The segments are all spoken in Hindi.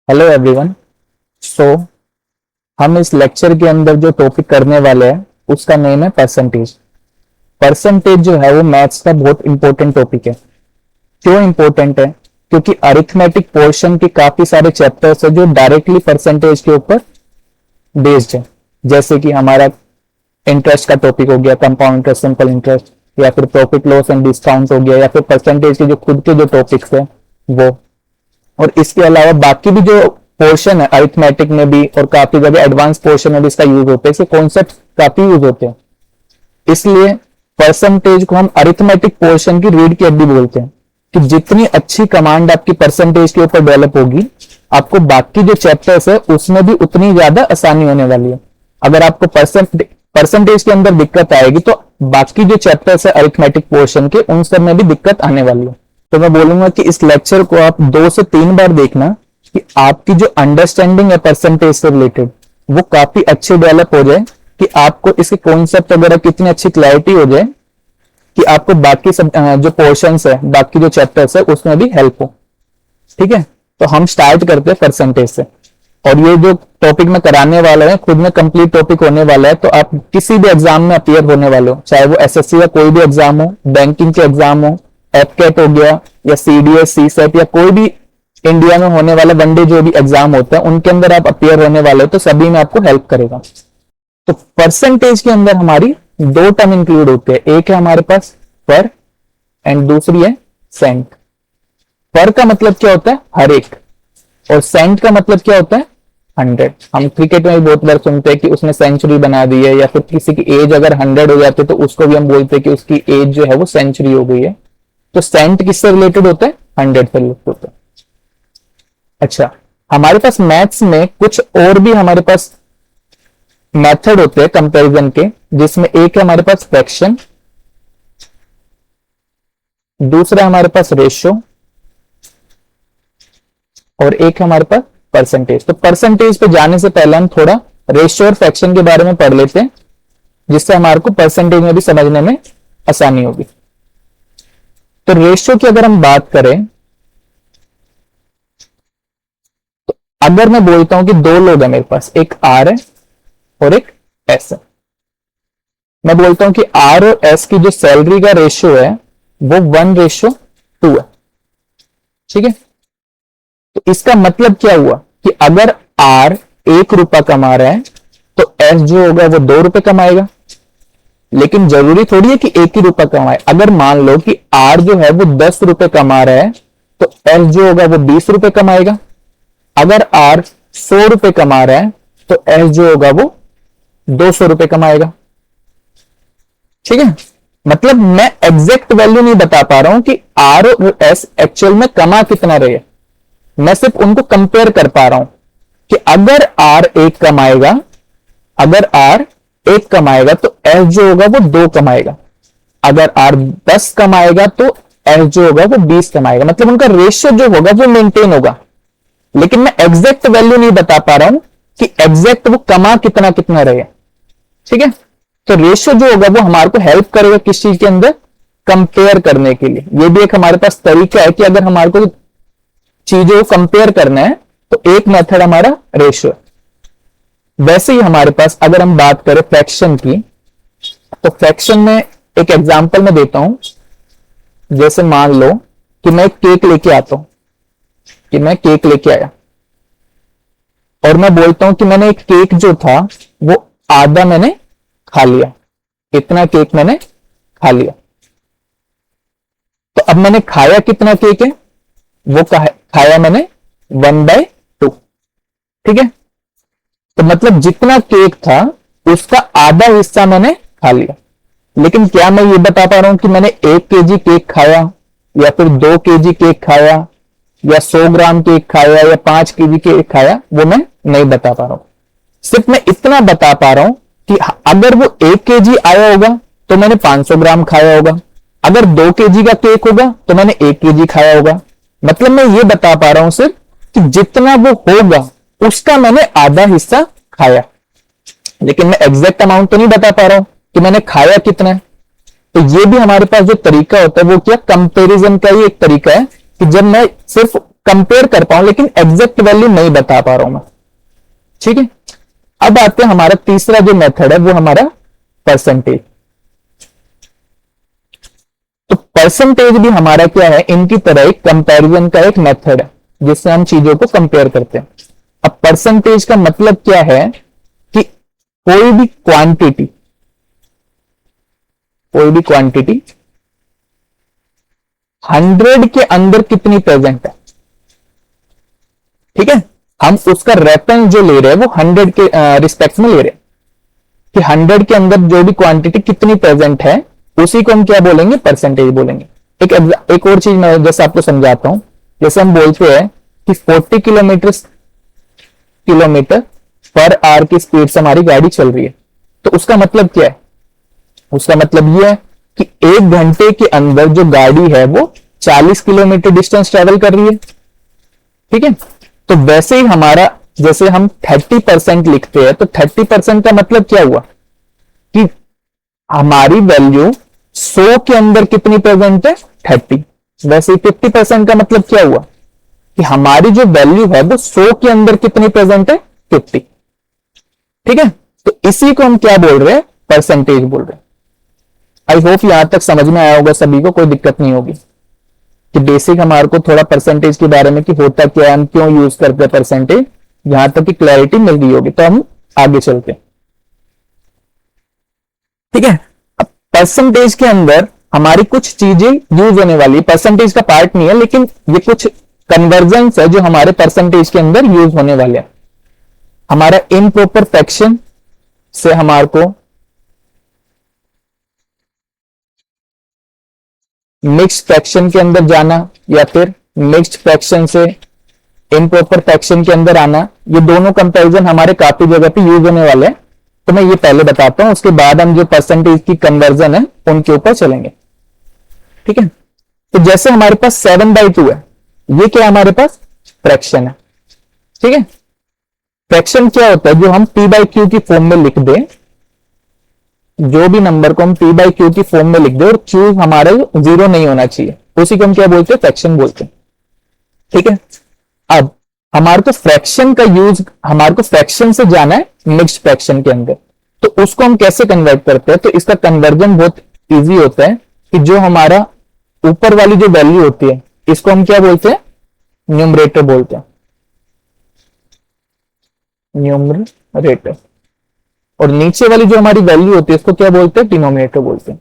Hello everyone. सो हम इस लेक्चर के अंदर जो टॉपिक करने वाले हैं उसका नेम है परसेंटेज। परसेंटेज जो है वो मैथ्स का बहुत इंपॉर्टेंट टॉपिक है। क्यों इंपॉर्टेंट है? क्योंकि अरिथमेटिक पोर्शन के काफी सारे चैप्टर्स है जो डायरेक्टली परसेंटेज के ऊपर बेस्ड है। जैसे कि हमारा इंटरेस्ट का टॉपिक हो गया, कंपाउंड इंटरेस्ट, सिंपल इंटरेस्ट, या फिर प्रॉफिट लॉस एंड डिस्काउंट हो गया, या फिर परसेंटेज के जो खुद के जो टॉपिक्स है वो। और इसके अलावा बाकी भी जो पोर्शन है अरिथमेटिक में भी और काफी जगह एडवांस पोर्शन में भी इसका यूज होता है। इसके कॉन्सेप्ट काफी यूज होते हैं। इसलिए परसेंटेज को हम अरिथमेटिक पोर्शन की रीढ़ की हड्डी बोलते हैं कि जितनी अच्छी कमांड आपकी परसेंटेज के ऊपर डेवलप होगी, आपको बाकी जो चैप्टर्स है उसमें भी उतनी ज्यादा आसानी होने वाली है। अगर आपको परसेंटेज के अंदर दिक्कत आएगी तो बाकी जो चैप्टर्स है अरिथमेटिक पोर्शन के उन सब में भी दिक्कत आने वाली है। तो मैं बोलूंगा कि इस लेक्चर को आप 2 से 3 बार देखना कि आपकी जो अंडरस्टैंडिंग है परसेंटेज से रिलेटेड वो काफी अच्छी डेवलप हो जाए, कि आपको इसके कॉन्सेप्ट वगैरह कितनी अच्छी क्लैरिटी हो जाए कि आपको बाकी सब जो पोर्शंस है, बाकी जो चैप्टर्स है उसमें भी हेल्प हो। ठीक है, तो हम स्टार्ट करते हैं परसेंटेज से। और ये जो टॉपिक में कराने वाला है खुद में कंप्लीट टॉपिक होने वाला है, तो आप किसी भी एग्जाम में अपीयर होने वाले हो, चाहे वो एसएससी या कोई भी एग्जाम हो, बैंकिंग के एग्जाम हो, एफकेट हो गया, या सीडीएस, सीसेट, या कोई भी इंडिया में होने वाला वनडे जो भी एग्जाम होता है उनके अंदर आप अपीयर होने वाले हो, तो सभी में आपको हेल्प करेगा। तो परसेंटेज के अंदर हमारी 2 टर्म इंक्लूड होते हैं। एक है हमारे पास पर एंड दूसरी है सेंट। पर का मतलब क्या होता है? हर एक। और सेंट का मतलब क्या होता है? 100। हम क्रिकेट में भी बहुत बार सुनते हैं कि उसने सेंचुरी बना दी है, या फिर किसी की एज अगर 100 हो जाती है तो उसको भी हम बोलते हैं कि उसकी एज जो है वो सेंचुरी हो गई है। तो सेंट किससे रिलेटेड होता है? 100 से रिलेटेड होता है। अच्छा, हमारे पास मैथ्स में कुछ और भी हमारे पास मेथड होते हैं कंपैरिजन के, जिसमें एक है हमारे पास फ्रैक्शन, दूसरा है हमारे पास रेशियो, और एक है हमारे पास परसेंटेज। तो परसेंटेज पे जाने से पहले हम थोड़ा रेशियो और फ्रैक्शन के बारे में पढ़ लेते हैं, जिससे हमारे को परसेंटेज में भी समझने में आसानी होगी। तो रेशियो की अगर हम बात करें, तो अगर मैं बोलता हूं कि 2 लोग हैं मेरे पास, एक आर है और एक एस है, मैं बोलता हूं कि आर और एस की जो सैलरी का रेशियो है वो 1:2 है। ठीक है, तो इसका मतलब क्या हुआ कि अगर आर 1 रुपया कमा रहा है तो एस जो होगा वो 2 रुपए कमाएगा। लेकिन जरूरी थोड़ी है कि 1 ही रुपया कमाए। अगर मान लो कि आर जो है वो 10 रुपए कमा रहा है तो एस जो होगा वो 20 रुपए कमाएगा। अगर आर 100 रुपए कमा रहा है तो एस जो होगा वो 200 रुपए कमाएगा। ठीक है, मतलब मैं एग्जैक्ट वैल्यू नहीं बता पा रहा हूं कि आर और एस एक्चुअल में कमा कितना रहे, मैं सिर्फ उनको कंपेयर कर पा रहा हूं कि अगर आर 1 कमाएगा, अगर आर 1 कमाएगा तो एस जो होगा वो 2 कमाएगा। अगर आर 10 कमाएगा तो एस जो होगा वो 20 कमाएगा। मतलब उनका रेशियो जो होगा वो मेंटेन होगा, लेकिन मैं एग्जैक्ट वैल्यू नहीं बता पा रहा हूं कि एग्जैक्ट वो कमा कितना कितना रहे। ठीक है, तो रेशियो जो होगा वो हमारे को हेल्प करेगा किस चीज के अंदर? कंपेयर करने के लिए। ये भी एक हमारे पास तरीका है कि अगर हमारे को चीजों को कंपेयर करना है तो एक मेथड हमारा रेशियो है। वैसे ही हमारे पास अगर हम बात करें फ्रैक्शन की, तो फ्रैक्शन में एक एग्जांपल मैं देता हूं। जैसे मान लो कि मैं एक केक लेके आता हूं, कि मैं केक लेके आया और मैं बोलता हूं कि मैंने एक केक जो था वो आधा मैंने खा लिया, इतना केक मैंने खा लिया। तो अब मैंने खाया कितना केक है? वो खाया मैंने 1/2। ठीक है, तो मतलब जितना केक था उसका आधा हिस्सा मैंने खा लिया। लेकिन क्या मैं ये बता पा रहा हूं कि मैंने 1 केजी केक खाया, या फिर 2 केजी केक खाया, या 100 ग्राम केक खाया, या 5 केजी केक खाया? वो मैं नहीं बता पा रहा हूं। सिर्फ मैं इतना बता पा रहा हूं कि अगर वो 1 केजी आया होगा तो मैंने 500 ग्राम खाया होगा, अगर 2 केजी का केक होगा तो मैंने 1 केजी खाया होगा। मतलब मैं ये बता पा रहा हूं सिर्फ कि जितना वो होगा उसका मैंने आधा हिस्सा खाया, लेकिन मैं एग्जैक्ट अमाउंट तो नहीं बता पा रहा हूं कि मैंने खाया कितना है। तो ये भी हमारे पास जो तरीका होता है वो क्या? कंपैरिजन का ही एक तरीका है कि जब मैं सिर्फ कंपेयर कर पाऊं, लेकिन एग्जैक्ट वैल्यू नहीं बता पा रहा हूं मैं। ठीक है, अब आते हैं हमारा तीसरा जो मेथड है वो हमारा परसेंटेज। तो परसेंटेज भी हमारा क्या है, इनकी तरह एक कंपैरिजन का एक मेथड है जिससे हम चीजों को कंपेयर करते हैं। अब परसेंटेज का मतलब क्या है कि कोई भी क्वांटिटी 100 के अंदर कितनी प्रेजेंट है। ठीक है, हम उसका रेफरेंस जो ले रहे हैं वो 100 के रिस्पेक्ट में ले रहे हैं कि 100 के अंदर जो भी क्वांटिटी कितनी प्रेजेंट है उसी को हम क्या बोलेंगे, परसेंटेज बोलेंगे। एक और चीज मैं जैसे आपको समझाता हूं। जैसे हम बोलते हैं कि 40 किलोमीटर पर आवर की स्पीड से हमारी गाड़ी चल रही है, तो उसका मतलब क्या है, उसका मतलब यह है कि 1 घंटे के अंदर जो गाड़ी है वो 40 किलोमीटर डिस्टेंस ट्रेवल कर रही है। ठीक है, तो वैसे ही हमारा जैसे हम 30% लिखते हैं, तो 30% का मतलब क्या हुआ कि हमारी वैल्यू 100 के अंदर कितनी प्रेजेंट है, 30। वैसे ही 50% का मतलब क्या हुआ कि हमारी जो वैल्यू है वो 100 के अंदर कितनी प्रेजेंट है, 50। ठीक है, तो इसी को हम क्या बोल रहे हैं, परसेंटेज बोल रहे हैं। आई होप यहां तक समझ में आया होगा सभी को, कोई दिक्कत नहीं होगी कि बेसिक हमारे को थोड़ा परसेंटेज के बारे में कि होता क्या है, हम क्यों यूज करते हैं परसेंटेज, यहां तक की क्लैरिटी मिल गई होगी। तो हम आगे चलते हैं। ठीक है, अब परसेंटेज के अंदर हमारी कुछ चीजें यूज होने वाली, परसेंटेज का पार्ट नहीं है लेकिन ये कुछ कन्वर्जन है जो हमारे परसेंटेज के अंदर यूज होने वाले हैं। हमारा इम्प्रॉपर फ्रैक्शन से हमारे को मिक्स्ड फ्रैक्शन के अंदर जाना, या फिर मिक्स्ड फ्रैक्शन से इम्प्रॉपर फ्रैक्शन के अंदर आना, ये दोनों कंपैरिजन हमारे काफी जगह पे यूज होने वाले हैं। तो मैं ये पहले बताता हूं, उसके बाद हम जो परसेंटेज की कन्वर्जन है उनके ऊपर चलेंगे। ठीक है, तो जैसे हमारे पास 7/2 है, ये क्या हमारे पास फ्रैक्शन है। ठीक है, फ्रैक्शन क्या होता है, जो हम p/q की फॉर्म में लिख दें, जो भी नंबर को हम p/q की फॉर्म में लिख दे और q हमारे 0 नहीं होना चाहिए, उसी को हम क्या बोलते हैं, फ्रैक्शन बोलते हैं। ठीक है, अब हमारे को फ्रैक्शन का यूज, हमारे को फ्रैक्शन से जाना है मिक्स्ड फ्रैक्शन के अंदर, तो उसको हम कैसे कन्वर्ट करते हैं। तो इसका कन्वर्जन बहुत इजी होता है कि जो हमारा ऊपर वाली जो वैल्यू होती है इसको हम क्या बोलते हैं, न्यूमरेटर बोलते हैं, न्यूमरेटर। और नीचे वाली जो हमारी वैल्यू होती है इसको क्या बोलते हैं, डिनोमिनेटर बोलते हैं।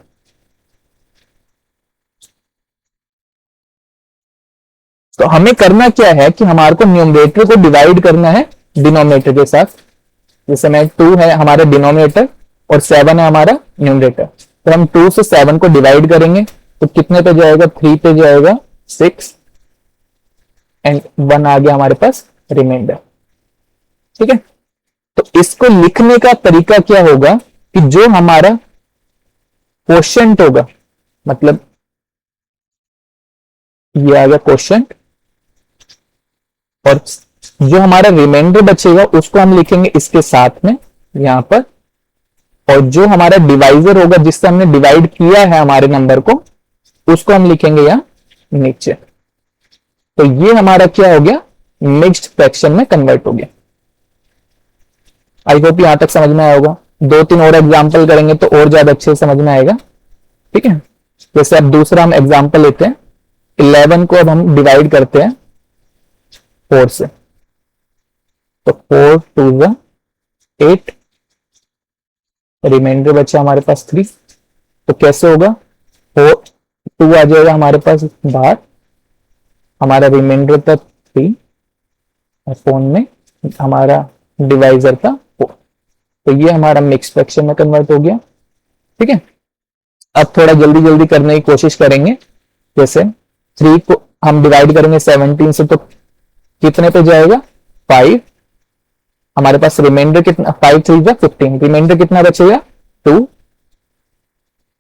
तो हमें करना क्या है कि हमारे को न्यूमरेटर को डिवाइड करना है डिनोमिनेटर के साथ। जैसे मैं 2 है हमारा डिनोमिनेटर और 7 है हमारा न्यूमरेटर, तो हम 2 से 7 को डिवाइड करेंगे तो कितने पे जाएगा, 3 पे जाएगा, 6 एंड 1 आ गया हमारे पास रिमाइंडर। ठीक है, तो इसको लिखने का तरीका क्या होगा कि जो हमारा क्वोशिएंट होगा, मतलब ये आ गया क्वोशिएंट, और जो हमारा रिमाइंडर बचेगा उसको हम लिखेंगे इसके साथ में यहां पर, और जो हमारा डिवाइजर होगा जिससे हमने डिवाइड किया है हमारे नंबर को, उसको हम लिखेंगे यहां नीचे। तो ये हमारा क्या हो गया, मिक्स्ड फ्रैक्शन में कन्वर्ट हो गया। आई होप यहां तक समझ में आया होगा। 2-3 और एग्जाम्पल करेंगे तो और ज्यादा अच्छे समझ में आएगा। ठीक है, जैसे अब दूसरा हम एग्जाम्पल लेते हैं, 11 को अब हम डिवाइड करते हैं 4 से, तो 4 2 जा 8, रिमाइंडर बचा हमारे पास 3, तो कैसे होगा, 2 आ जाएगा हमारे पास बाहर, हमारा रिमाइंडर था 3 और फोन में हमारा डिवाइजर था 4, तो ये हमारा मिक्स फ्रैक्शन में कन्वर्ट हो गया। ठीक है, अब थोड़ा जल्दी जल्दी करने की कोशिश करेंगे। जैसे 3 को हम डिवाइड करेंगे 17 से, तो कितने पे जाएगा, 5, हमारे पास रिमाइंडर कितना, 5 3 जा 15, रिमाइंडर कितना बचेगा 2,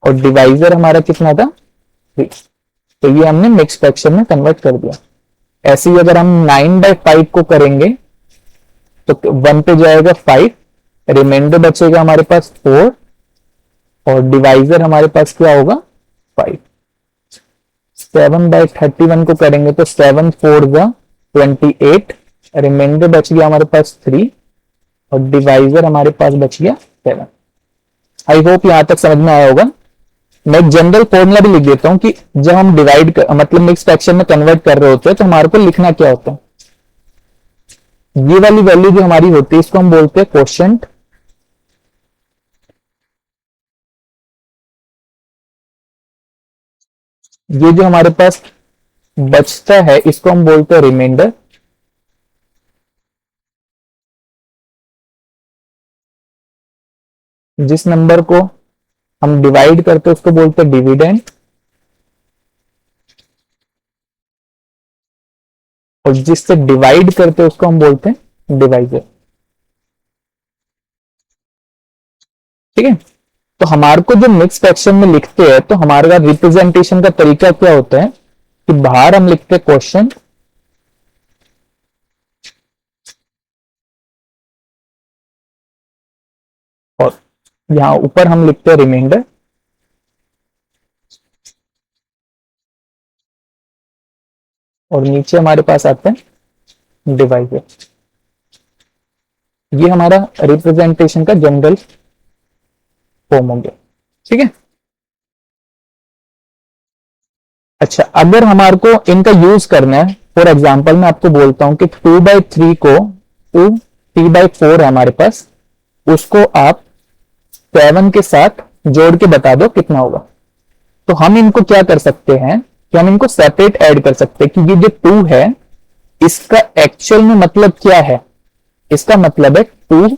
और डिवाइजर हमारा कितना था 3, तो ये हमने मिक्स फ्रैक्शन में कन्वर्ट कर दिया। ऐसे ही अगर हम 9/5 को करेंगे तो 1 पे जाएगा 5, रिमाइंडर बचेगा हमारे पास 4, और डिवाइजर हमारे पास क्या होगा 5। 7/31 को करेंगे तो 7 4 जा 28, रिमाइंडर बच गया हमारे पास 3 और डिवाइजर हमारे पास बच गया 7। आई होप यहां तक समझ में आया होगा। मैं एक जनरल फॉर्मूला भी लिख देता हूं कि जब हम मतलब मिक्स फ्रैक्शन में कन्वर्ट कर रहे होते हैं तो हमारे को लिखना क्या होता है। ये वाली वैल्यू जो हमारी होती है इसको हम बोलते हैं कोशेंट, ये जो हमारे पास बचता है इसको हम बोलते हैं रिमाइंडर, जिस नंबर को हम डिवाइड करते हैं उसको बोलते हैं डिविडेंड, और जिससे डिवाइड करते हैं उसको हम बोलते हैं डिवाइजर। ठीक है, तो हमारे को जो मिक्स फ्रैक्शन में लिखते हैं तो हमारा रिप्रेजेंटेशन का तरीका क्या होता है कि बाहर हम लिखते हैं क्वेश्चन, और यहां ऊपर हम लिखते हैं रिमाइंडर, और नीचे हमारे पास आता है डिवाइजर। ये हमारा रिप्रेजेंटेशन का जनरल फॉर्म हो गया। ठीक है, अच्छा अगर हमारे को इनका यूज करना है, फॉर एग्जांपल मैं आपको बोलता हूं कि 2/3 को 2 3/4 है हमारे पास, उसको आप 7 के साथ जोड़ के बता दो कितना होगा। तो हम इनको क्या कर सकते हैं कि हम इनको सेपरेट ऐड कर सकते हैं कि ये जो 2 है इसका एक्चुअल में मतलब क्या है। इसका मतलब है 2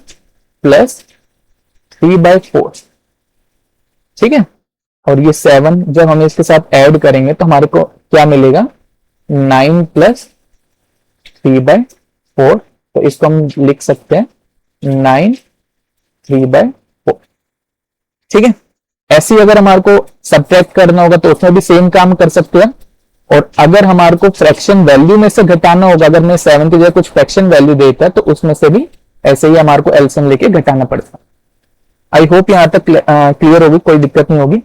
+ 3/4। ठीक है, और ये 7 जब हम इसके साथ ऐड करेंगे तो हमारे को क्या मिलेगा, 9 + 3/4। तो इसको हम लिख सकते हैं 9 3/4। ठीक है, ऐसे अगर हमारे को सब्ट्रैक्ट करना होगा तो उसमें भी सेम काम कर सकते हैं। और अगर हमारे को फ्रैक्शन वैल्यू में से घटाना होगा, अगर मैं 7 की जगह कुछ फ्रैक्शन वैल्यू देता तो उसमें से भी ऐसे ही हमारे को एलसीएम लेके घटाना पड़ता। आई होप यहां तक क्लियर होगी, कोई दिक्कत नहीं होगी।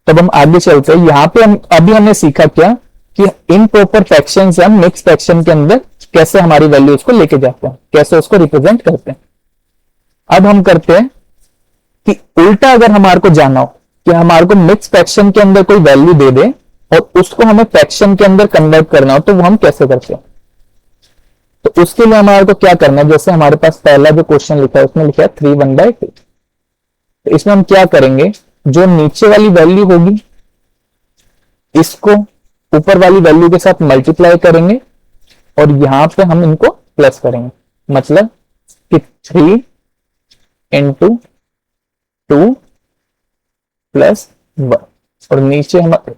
तब हम आगे चलते हैं। यहां पे हम अभी हमने सीखा क्या कि इन प्रॉपर फ्रैक्शन से हम मिक्स फ्रैक्शन के अंदर कैसे हमारी वैल्यूज को लेके जाते हैं, कैसे उसको रिप्रेजेंट करते हैं। अब हम करते हैं कि उल्टा अगर हमारे को जाना हो कि हमारे को मिक्स फ्रैक्शन के अंदर कोई वैल्यू दे दे और उसको हमें फ्रैक्शन के अंदर कन्वर्ट करना हो तो वो हम कैसे करते हैं। तो उसके लिए हमारे को क्या करना है, जैसे हमारे पास पहला जो क्वेश्चन लिखा है उसमें लिखा है 3 1/2। तो इसमें हम क्या करेंगे, जो नीचे वाली वैल्यू होगी इसको ऊपर वाली वैल्यू के साथ मल्टीप्लाई करेंगे और यहां पे हम इनको प्लस करेंगे। मतलब कि 3 × 2 + 1, और नीचे हमारे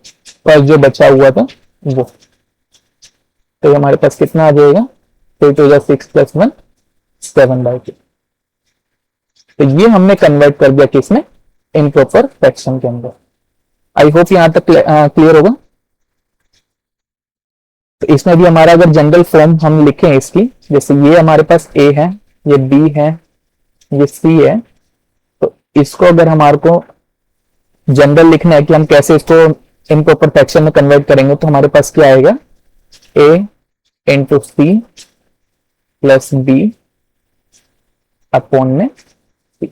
पास जो बचा हुआ था वो, तो हमारे पास कितना आ जाएगा, 3 × 6 + 1 7/2। तो ये हमने कन्वर्ट कर दिया किसमें, इम्प्रॉपर फ्रैक्शन के अंदर। आई होप यहां तक क्लियर होगा। तो इसमें भी हमारा अगर जनरल फॉर्म हम लिखें इसकी, जैसे ये हमारे पास ए है, ये बी है, ये सी है, तो इसको अगर हमारे को जनरल लिखना है कि हम कैसे इसको इम्प्रॉपर फ्रैक्शन में कन्वर्ट करेंगे तो हमारे पास क्या आएगा, ए × सी + बी अपॉन में सी।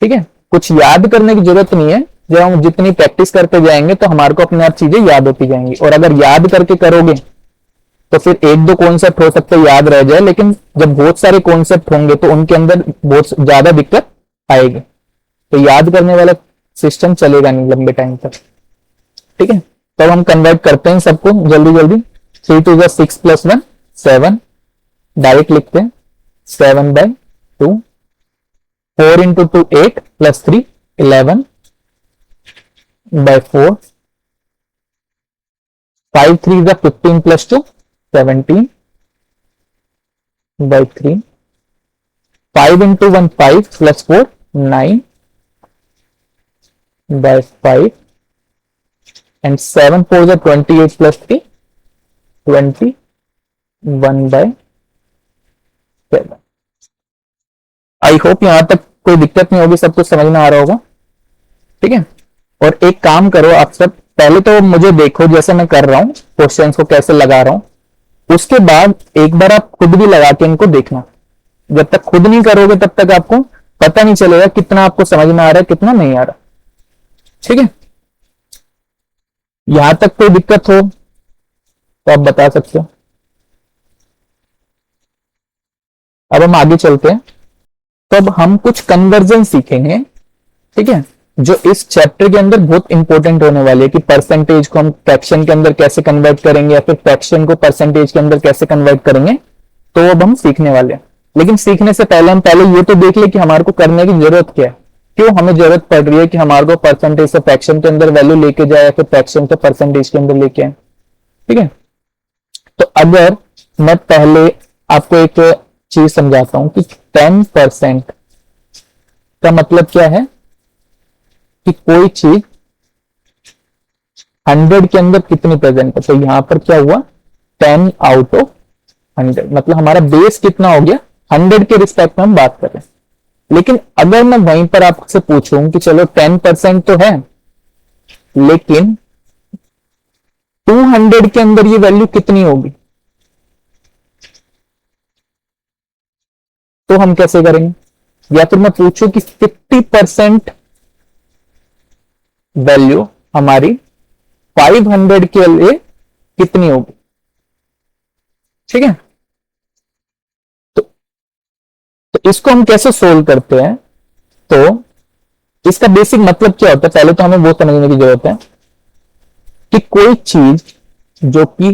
ठीक है, कुछ याद करने की जरूरत नहीं है, जब हम जितनी प्रैक्टिस करते जाएंगे तो हमारे को अपने आप चीजें याद होती जाएंगी। और अगर याद करके करोगे तो फिर 1-2 कॉन्सेप्ट हो सकते याद रह जाए, लेकिन जब बहुत सारे कॉन्सेप्ट होंगे तो उनके अंदर बहुत ज्यादा दिक्कत आएगी। तो याद करने वाला सिस्टम चलेगा नहीं लंबे टाइम तक। ठीक है, तो हम कन्वर्ट करते हैं सबको जल्दी जल्दी। 3 × 6 + 1 7, डायरेक्ट लिखते हैं 7/2। 4 × 2 8 + 3 11/4। 5 3 15 + 2 17/3। 5 × 1 5 + 4 9/5। and 7 4 28 + 3 21/7। आई होप यहां तक कोई दिक्कत नहीं होगी, सब कुछ समझ में आ रहा होगा। ठीक है, और एक काम करो आप सब, पहले तो मुझे देखो जैसे मैं कर रहा हूं, क्वेश्चंस को कैसे लगा रहा हूं, उसके बाद एक बार आप खुद भी लगा के इनको देखना। जब तक खुद नहीं करोगे तब तक आपको पता नहीं चलेगा कितना आपको समझ में आ रहा है, कितना नहीं आ रहा। ठीक है, यहां तक कोई दिक्कत हो तो आप बता सकते हो। अब हम आगे चलते हैं। तो अब हम कुछ कन्वर्जन सीखेंगे, ठीक है, जो इस चैप्टर के अंदर बहुत इंपॉर्टेंट होने वाले है कि परसेंटेज को हम फ्रैक्शन के अंदर कैसे कन्वर्ट करेंगे या फिर फ्रैक्शन को परसेंटेज के अंदर कैसे कन्वर्ट करेंगे। तो अब हम सीखने वाले हैं, लेकिन सीखने से पहले हम पहले ये तो देख ले कि हमारे को करने की जरूरत क्या है, क्यों हमें जरूरत पड़ रही है कि हमारे को परसेंटेज से फ्रैक्शन के अंदर वैल्यू लेके जाए या फिर फ्रैक्शन से परसेंटेज के अंदर लेके आए। ठीक है, तो अगर मैं पहले आपको एक चीज समझाता हूं कि 10% का मतलब क्या है कि कोई चीज 100 के अंदर कितनी प्रेजेंट है। तो यहां पर क्या हुआ, 10 आउट ऑफ 100, मतलब हमारा बेस कितना हो गया, 100 के रिस्पेक्ट में हम बात कर रहे हैं। लेकिन अगर मैं वहीं पर आपसे पूछूं कि चलो 10% तो है, लेकिन 200 के अंदर ये वैल्यू कितनी होगी, तो हम कैसे करेंगे। या फिर मैं पूछूं कि 50% वैल्यू हमारी 500 के लिए कितनी होगी। ठीक है, तो इसको हम कैसे सोल्व करते हैं। तो इसका बेसिक मतलब क्या होता है, पहले तो हमें वो समझने की जरूरत है कि कोई चीज जो कि,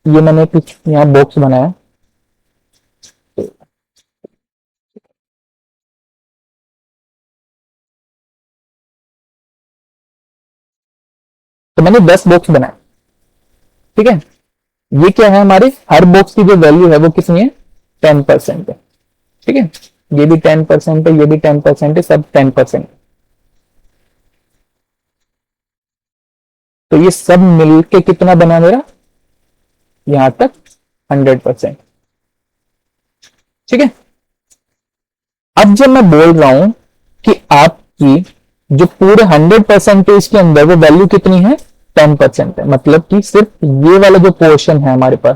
ये मैंने कुछ यहां बॉक्स बनाया, तो मैंने 10 बॉक्स बनाए। ठीक है, ये क्या है, हमारे हर बॉक्स की जो वैल्यू है वो कितनी है, 10% है। ठीक है, ये भी 10% है, ये भी 10% है, सब 10%। तो ये सब मिलके कितना बना मेरा, यहां तक 100%। ठीक है, अब जब मैं बोल रहा हूं कि आपकी जो पूरे 100% के अंदर वो वैल्यू कितनी है, 10% है, मतलब कि सिर्फ ये वाला जो पोर्शन है हमारे पास,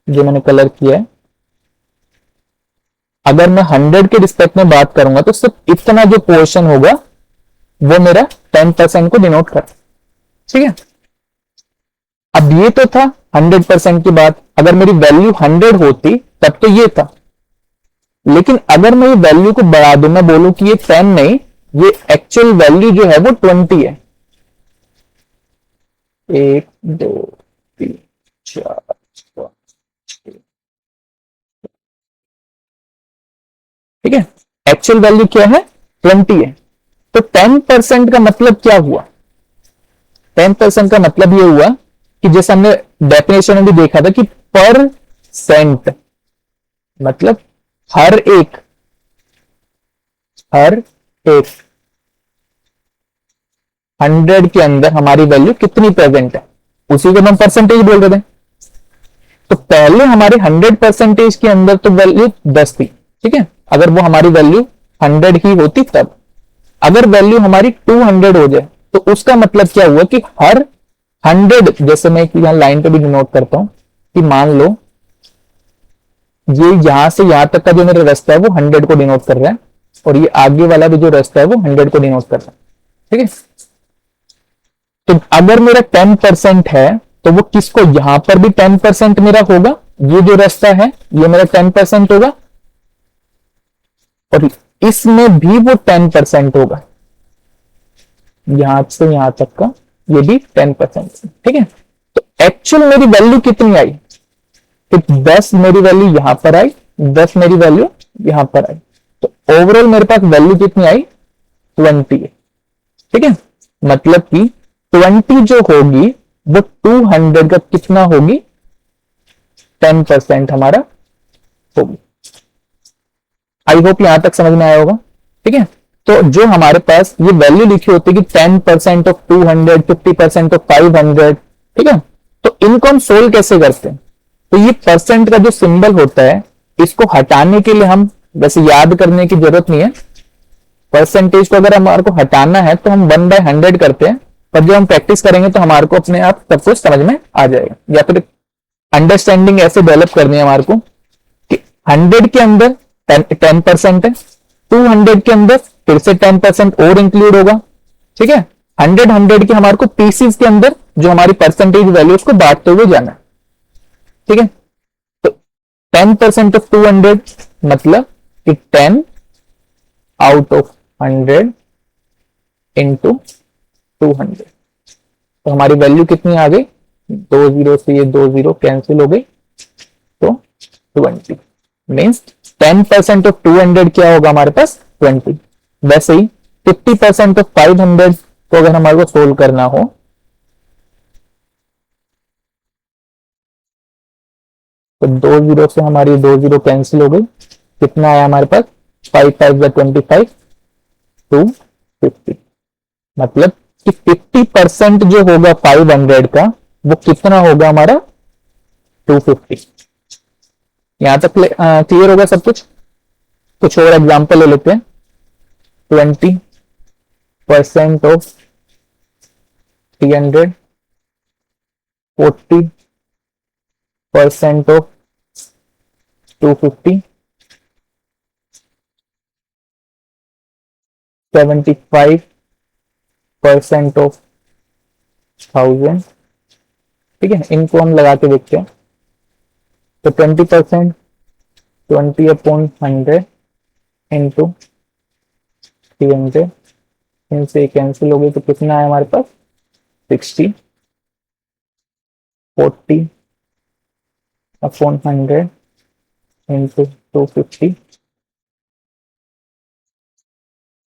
जो मैंने कलर किया है, अगर मैं 100 के रिस्पेक्ट में बात करूंगा तो सिर्फ इतना जो पोर्शन होगा वो मेरा 10% को डिनोट कर। ठीक है, अब ये तो था 100% की बात। अगर मेरी वैल्यू 100 होती तब तो ये था, लेकिन अगर मैं ये वैल्यू को बढ़ा दूं, मैं बोलूं कि ये 10 नहीं, ये एक्चुअल वैल्यू जो है वो 20 है। 1 2 3 4 5 6। ठीक है, एक्चुअल वैल्यू क्या है, 20 है। तो 10% का मतलब क्या हुआ, 10% का मतलब ये हुआ कि जैसे हमने डेफिनेशन में भी देखा था कि पर सेंट, मतलब हर एक 100 के अंदर हमारी वैल्यू कितनी प्रेजेंट है, उसी को हम परसेंटेज बोल रहे थे। तो पहले हमारे 100% के अंदर तो वैल्यू 10 थी। ठीक है, अगर वो हमारी वैल्यू 100 ही होती तब। अगर वैल्यू हमारी 200 हो जाए तो उसका मतलब क्या हुआ कि हर 100, जैसे मैं यहां लाइन पे भी डिनोट करता हूं कि मान लो ये यहां से यहां तक का जो मेरा रास्ता है वो 100 को डिनोट कर रहा है, और ये आगे वाला भी जो रास्ता है वो 100 को डिनोट कर रहा है। ठीक है, तो अगर मेरा 10% है तो वो किसको, यहां पर भी 10% मेरा होगा, ये जो रास्ता है ये मेरा 10% होगा, और इसमें भी वो 10% होगा, यहां से यहां तक का ये भी 10%। ठीक है, तो एक्चुअल मेरी वैल्यू कितनी आई, तो 10 मेरी वैल्यू यहां पर आई, 10 मेरी वैल्यू यहां पर आई, तो ओवरऑल मेरे पास वैल्यू कितनी आई, 20 है। ठीक है, मतलब कि 20 जो होगी वो 200 का कितना होगी, 10% हमारा होगी। आई होप यहां तक समझ में आया होगा। ठीक है, तो जो हमारे पास ये वैल्यू लिखी होती है कि 10% ऑफ 200, 50% ऑफ 500। ठीक है, तो इनको हम सोल्व कैसे करते हैं, तो ये परसेंट का जो सिंबल होता है इसको हटाने के लिए हम, वैसे याद करने की जरूरत नहीं है, परसेंटेज को अगर हमारे को हटाना है तो हम 1/100 करते हैं, पर जब हम प्रैक्टिस करेंगे तो हमारे को अपने आप सब कुछ समझ में आ जाएगा, या फिर अंडरस्टैंडिंग ऐसे डेवलप करनी है हमारे को कि 100 के अंदर 10% है, 200 के अंदर फिर से 10% और इंक्लूड होगा, ठीक है। 100 के हमारे को पीसीज के अंदर जो हमारी परसेंटेज वैल्यू उसको बांटते हुए जाना है, ठीक है। तो 10% ऑफ 200 मतलब कि 10 आउट ऑफ 100 इंटू 200, तो हमारी वैल्यू कितनी आ गई, 2 जीरो से ये 2 जीरो कैंसिल हो गई, तो 20 मीन्स 10% ऑफ 200 क्या होगा हमारे पास 20। वैसे ही 50% ऑफ 500 को अगर हमारे को सोल्व करना हो तो 2 जीरो से हमारी 2 जीरो कैंसिल हो गई, कितना आया हमारे पास 5 5 25 250, मतलब कि 50% जो होगा 500 का वो कितना होगा हमारा 250। यहां तक क्लियर होगा सब कुछ और एग्जांपल ले लेते हैं। 20% ऑफ 300, 40% ऑफ 250, 75% ऑफ 1000, ठीक है। इनको हम लगा के देखते हैं, तो 20% 20/100 इंटू 300, इनसे कैंसिल हो गई तो कितना है हमारे पास 60, 40/100 इंटू 250,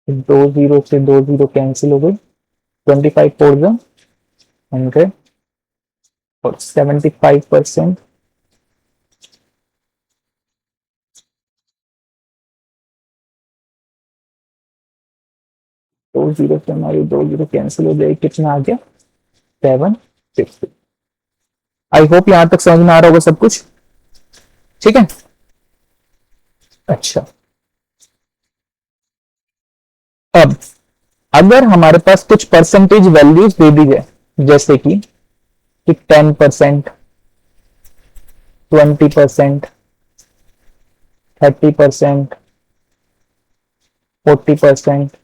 2 जीरो से 2 जीरो कैंसिल हो गई, 25 4 100 और 75% 2 जीरो से हमारी 2 जीरो कैंसिल हो जाएगी, कितना आ गया 750। आई होप यहां तक समझ में आ रहा होगा सब कुछ, ठीक है। अच्छा, अब अगर हमारे पास कुछ परसेंटेज वैल्यूज दे दी जाए, जैसे कि 10%, 20%, 30%, 40%,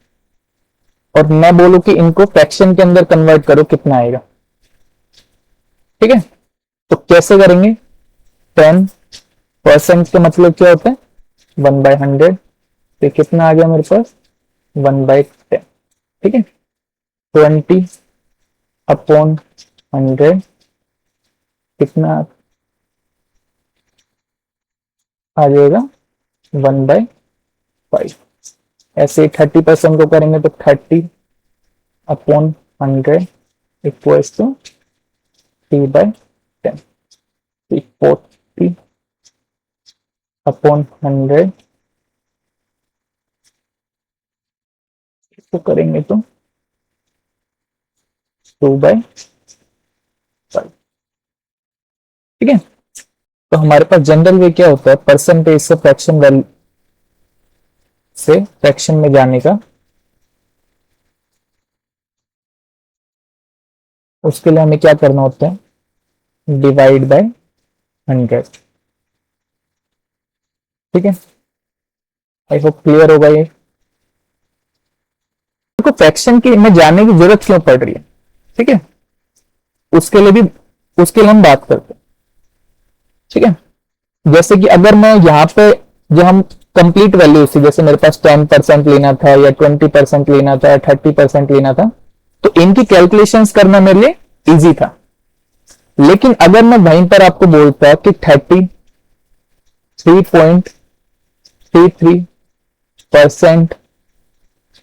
और मैं बोलूं कि इनको फ्रैक्शन के अंदर कन्वर्ट करो, कितना आएगा, ठीक है। तो कैसे करेंगे, 10% का मतलब क्या होता है 1/100, तो कितना आ गया मेरे पास 1/10, ठीक है। 20/100 कितना आ जाएगा 1/5। ऐसे 30% को करेंगे तो 30/100 इक्वल्स टू 3/10, 40/100 इसको करेंगे तो 2/5, ठीक है। तो हमारे पास जनरल वे क्या होता है, परसेंटेज से फ्रैक्शन वैल्यू से फ्रैक्शन में जाने का, उसके लिए हमें क्या करना होता है, डिवाइड बाय 100, ठीक है। आई होप क्लियर होगा ये। तो फ्रैक्शन की में जाने की जरूरत क्यों पड़ रही है, ठीक है, उसके लिए हम बात करते हैं, ठीक है। जैसे कि अगर मैं यहाँ पे जो हम कंप्लीट वैल्यू थी, जैसे मेरे पास 10% लेना था या 20% लेना था या 30% लेना था, तो इनकी कैलकुलेशंस करना मेरे लिए इजी था। लेकिन अगर मैं वहीं पर आपको बोलता कि 33.33%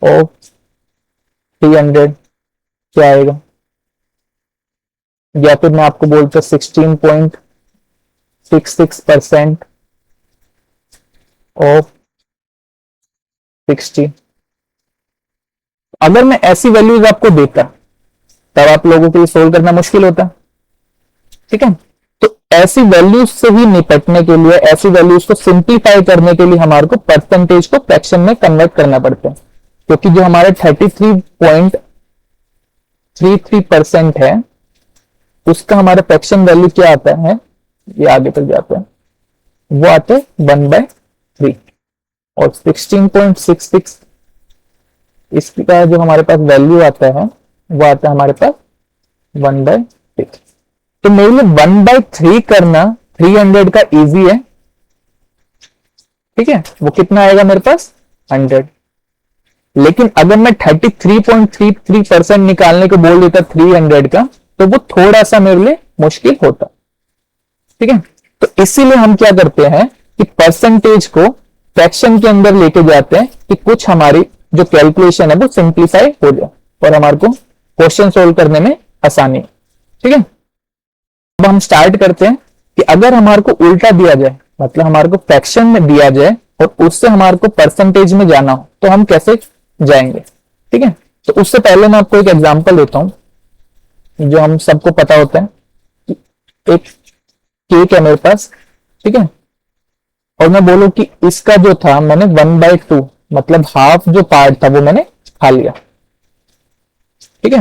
ऑफ 300 क्या आएगा, या फिर मैं आपको बोलता 16.66% ऑफ 60, अगर मैं ऐसी वैल्यूज आपको देता तब आप लोगों के लिए सोल्व करना मुश्किल होता, ठीक है। तो ऐसी वैल्यूज से ही निपटने के लिए, ऐसी वैल्यूज को सिंप्लीफाई करने के लिए हमारे को परसेंटेज को फ्रैक्शन में कन्वर्ट करना पड़ता है। क्योंकि जो हमारे 33.33% है उसका हमारा फ्रैक्शन वैल्यू क्या आता है, ये आगे तक जाते हैं, वो आते हैं 1/3। और 16.66 इसका जो हमारे पास वैल्यू आता है वो आता है हमारे पास 1/6। तो मेरे लिए 1/3 करना 300 का इजी है, ठीक है, वो कितना आएगा मेरे पास 100। लेकिन अगर मैं 33.33% निकालने को बोल देता 300 का, तो वो थोड़ा सा मेरे लिए मुश्किल होता, ठीक है। तो इसीलिए हम क्या करते हैं कि परसेंटेज को फ्रैक्शन के अंदर लेके जाते हैं कि कुछ हमारी जो कैलकुलेशन है वो सिंप्लीफाई हो जाए और हमारे को क्वेश्चन सोल्व करने में आसानी, ठीक है। अब हम स्टार्ट करते हैं कि अगर हमारे को उल्टा दिया जाए, मतलब हमारे को फ्रैक्शन में दिया जाए और उससे हमारे को परसेंटेज में जाना हो, तो हम कैसे जाएंगे, ठीक है। तो उससे पहले मैं आपको एक एग्जांपल देता हूं जो हम सबको पता होता है कि एक केक है मेरे पास, ठीक है, और मैं बोलूं कि इसका जो था मैंने 1/2 मतलब हाफ जो पार्ट था वो मैंने खा लिया, ठीक है,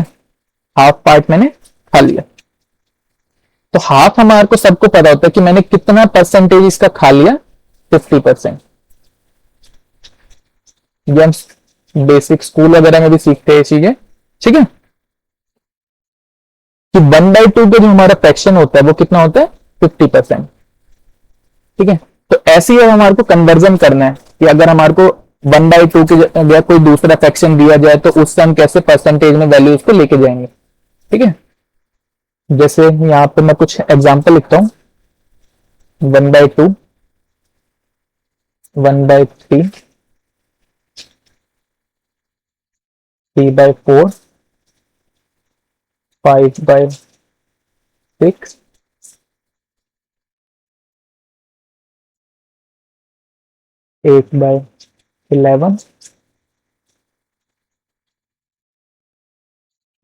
हाफ पार्ट मैंने खा लिया। तो हाफ हमारे को सबको पता होता है कि मैंने कितना परसेंटेज इसका खा लिया, 50%। ये हम बेसिक स्कूल वगैरह में भी सीखते हैं चीजें, ठीक है, कि 1/2 का जो हमारा फ्रैक्शन होता है वो कितना होता है 50%, ठीक है। तो ऐसे ही हमारे को कन्वर्जन करना है कि अगर हमारे को 1/2 की जगह कोई दूसरा फ्रैक्शन दिया जाए तो उससे हम कैसे परसेंटेज में वैल्यू उसको लेके जाएंगे, ठीक है। जैसे यहां पे मैं कुछ एग्जांपल लिखता हूं, 1/2, 1/3, 3/4, 5/6, 8/11,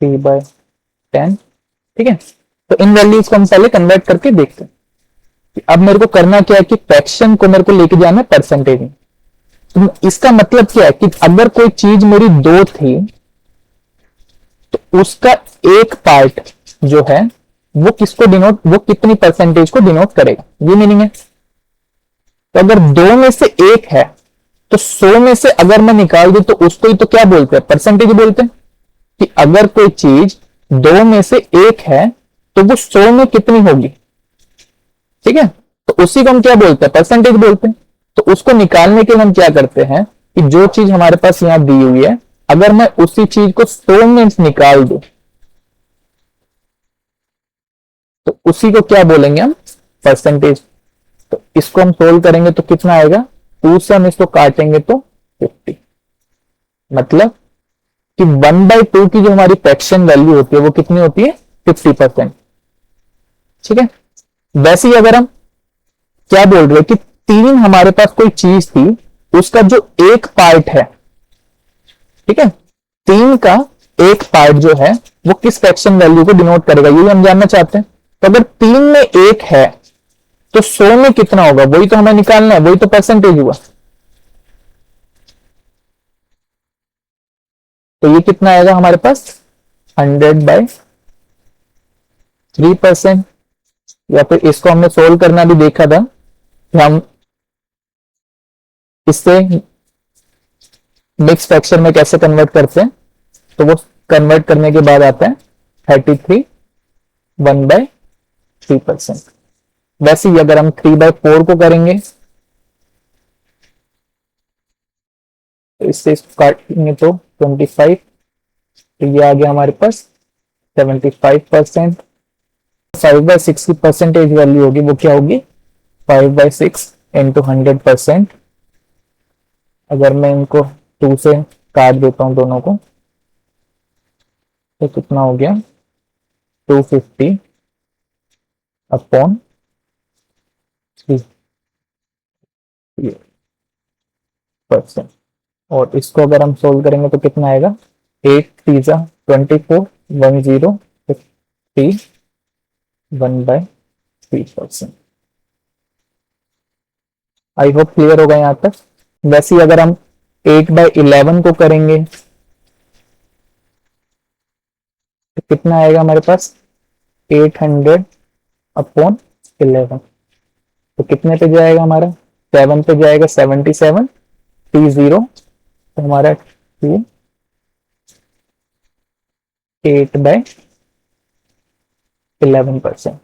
3/10, ठीक है। तो इन वैल्यूज को हम पहले कन्वर्ट करके देखते हैं कि अब मेरे को करना क्या है कि फ्रैक्शन को मेरे को लेके जाना है परसेंटेज में। तो इसका मतलब क्या है कि अगर कोई चीज मेरी 2 थी तो उसका एक पार्ट जो है वो किसको डिनोट, वो कितनी परसेंटेज को डिनोट करेगा, ये मीनिंग है। तो अगर 2 में से एक है तो 100 में से अगर मैं निकाल दूं तो उसको ही तो क्या बोलते हैं, परसेंटेज बोलते हैं। कि अगर कोई चीज 2 में से एक है तो वो 100 में कितनी होगी, ठीक है, तो उसी को हम क्या बोलते हैं, परसेंटेज बोलते हैं। तो उसको निकालने के लिए हम क्या करते हैं कि जो चीज हमारे पास यहां दी हुई है अगर मैं उसी चीज को 100 में निकाल दूं तो उसी को क्या बोलेंगे हम, परसेंटेज। तो इसको हम सोल्व करेंगे तो कितना आएगा, 2 से हम इसको काटेंगे तो 50, मतलब कि 1/2 की जो हमारी फ्रैक्शन वैल्यू होती है वो कितनी होती है 50%, ठीक है। वैसे ही अगर हम क्या बोल रहे हैं कि 3 हमारे पास कोई चीज थी उसका जो एक पार्ट है, ठीक है, 3 का एक पार्ट जो है वो किस फ्रैक्शन वैल्यू को डिनोट करेगा ये हम जानना चाहते हैं। तो अगर 3 में एक है तो 100 में कितना होगा वही तो हमें निकालना है, वही तो परसेंटेज हुआ। तो ये कितना आएगा हमारे पास 100/3%। या फिर इसको हमने सोल्व करना भी देखा था कि हम इससे मिक्स फ्रैक्शन में कैसे कन्वर्ट करते हैं, तो वो कन्वर्ट करने के बाद आता है 33 1/3%। वैसे ही अगर हम 3/4 को करेंगे तो इससे इसको काटेंगे तो 25, तो ये आ गया हमारे पास 75%। 5/6 की परसेंटेज वैल्यू होगी वो क्या होगी 5/6 इंटू 100%। अगर मैं इनको 2 से काट देता हूं दोनों को तो कितना हो गया 250 अपॉन 3%। और इसको अगर हम सोल्व करेंगे तो कितना आएगा 8 3 24 10 1/3%। आई होप क्लियर होगा यहां तक। वैसे ही अगर हम 8/11 को करेंगे तो कितना आएगा हमारे पास 800/11। तो कितने पे जाएगा हमारा 7 पे जाएगा 77 T0। तो हमारा 8/11%।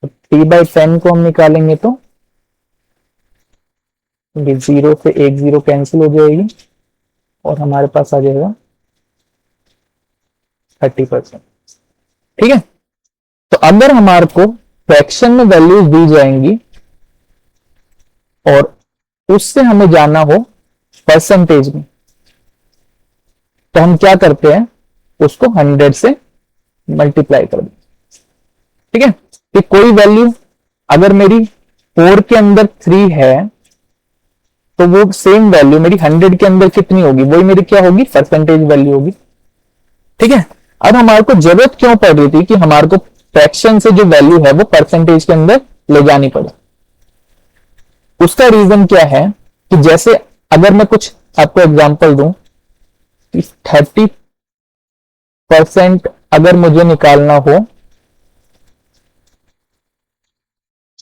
तो T/10 को हम निकालेंगे तो ये 0 से 1 0 कैंसिल हो जाएगी और हमारे पास आ जाएगा 30%। ठीक है। तो अगर हमारे को फ्रैक्शन में वैल्यूज दी जाएंगी और उससे हमें जाना हो परसेंटेज में, तो हम क्या करते हैं, उसको 100 से मल्टीप्लाई कर दें। ठीक है। कि कोई वैल्यू अगर मेरी 4 के अंदर 3 है तो वो सेम वैल्यू मेरी 100 के अंदर कितनी होगी, वही मेरी क्या होगी, परसेंटेज वैल्यू होगी। ठीक है। अब हमारे को जरूरत क्यों पड़ रही थी कि हमारे को फ्रैक्शन से जो वैल्यू है वो परसेंटेज के अंदर ले जानी पड़े। उसका रीजन क्या है कि जैसे अगर मैं कुछ आपको एग्जांपल दूं कि 30% अगर मुझे निकालना हो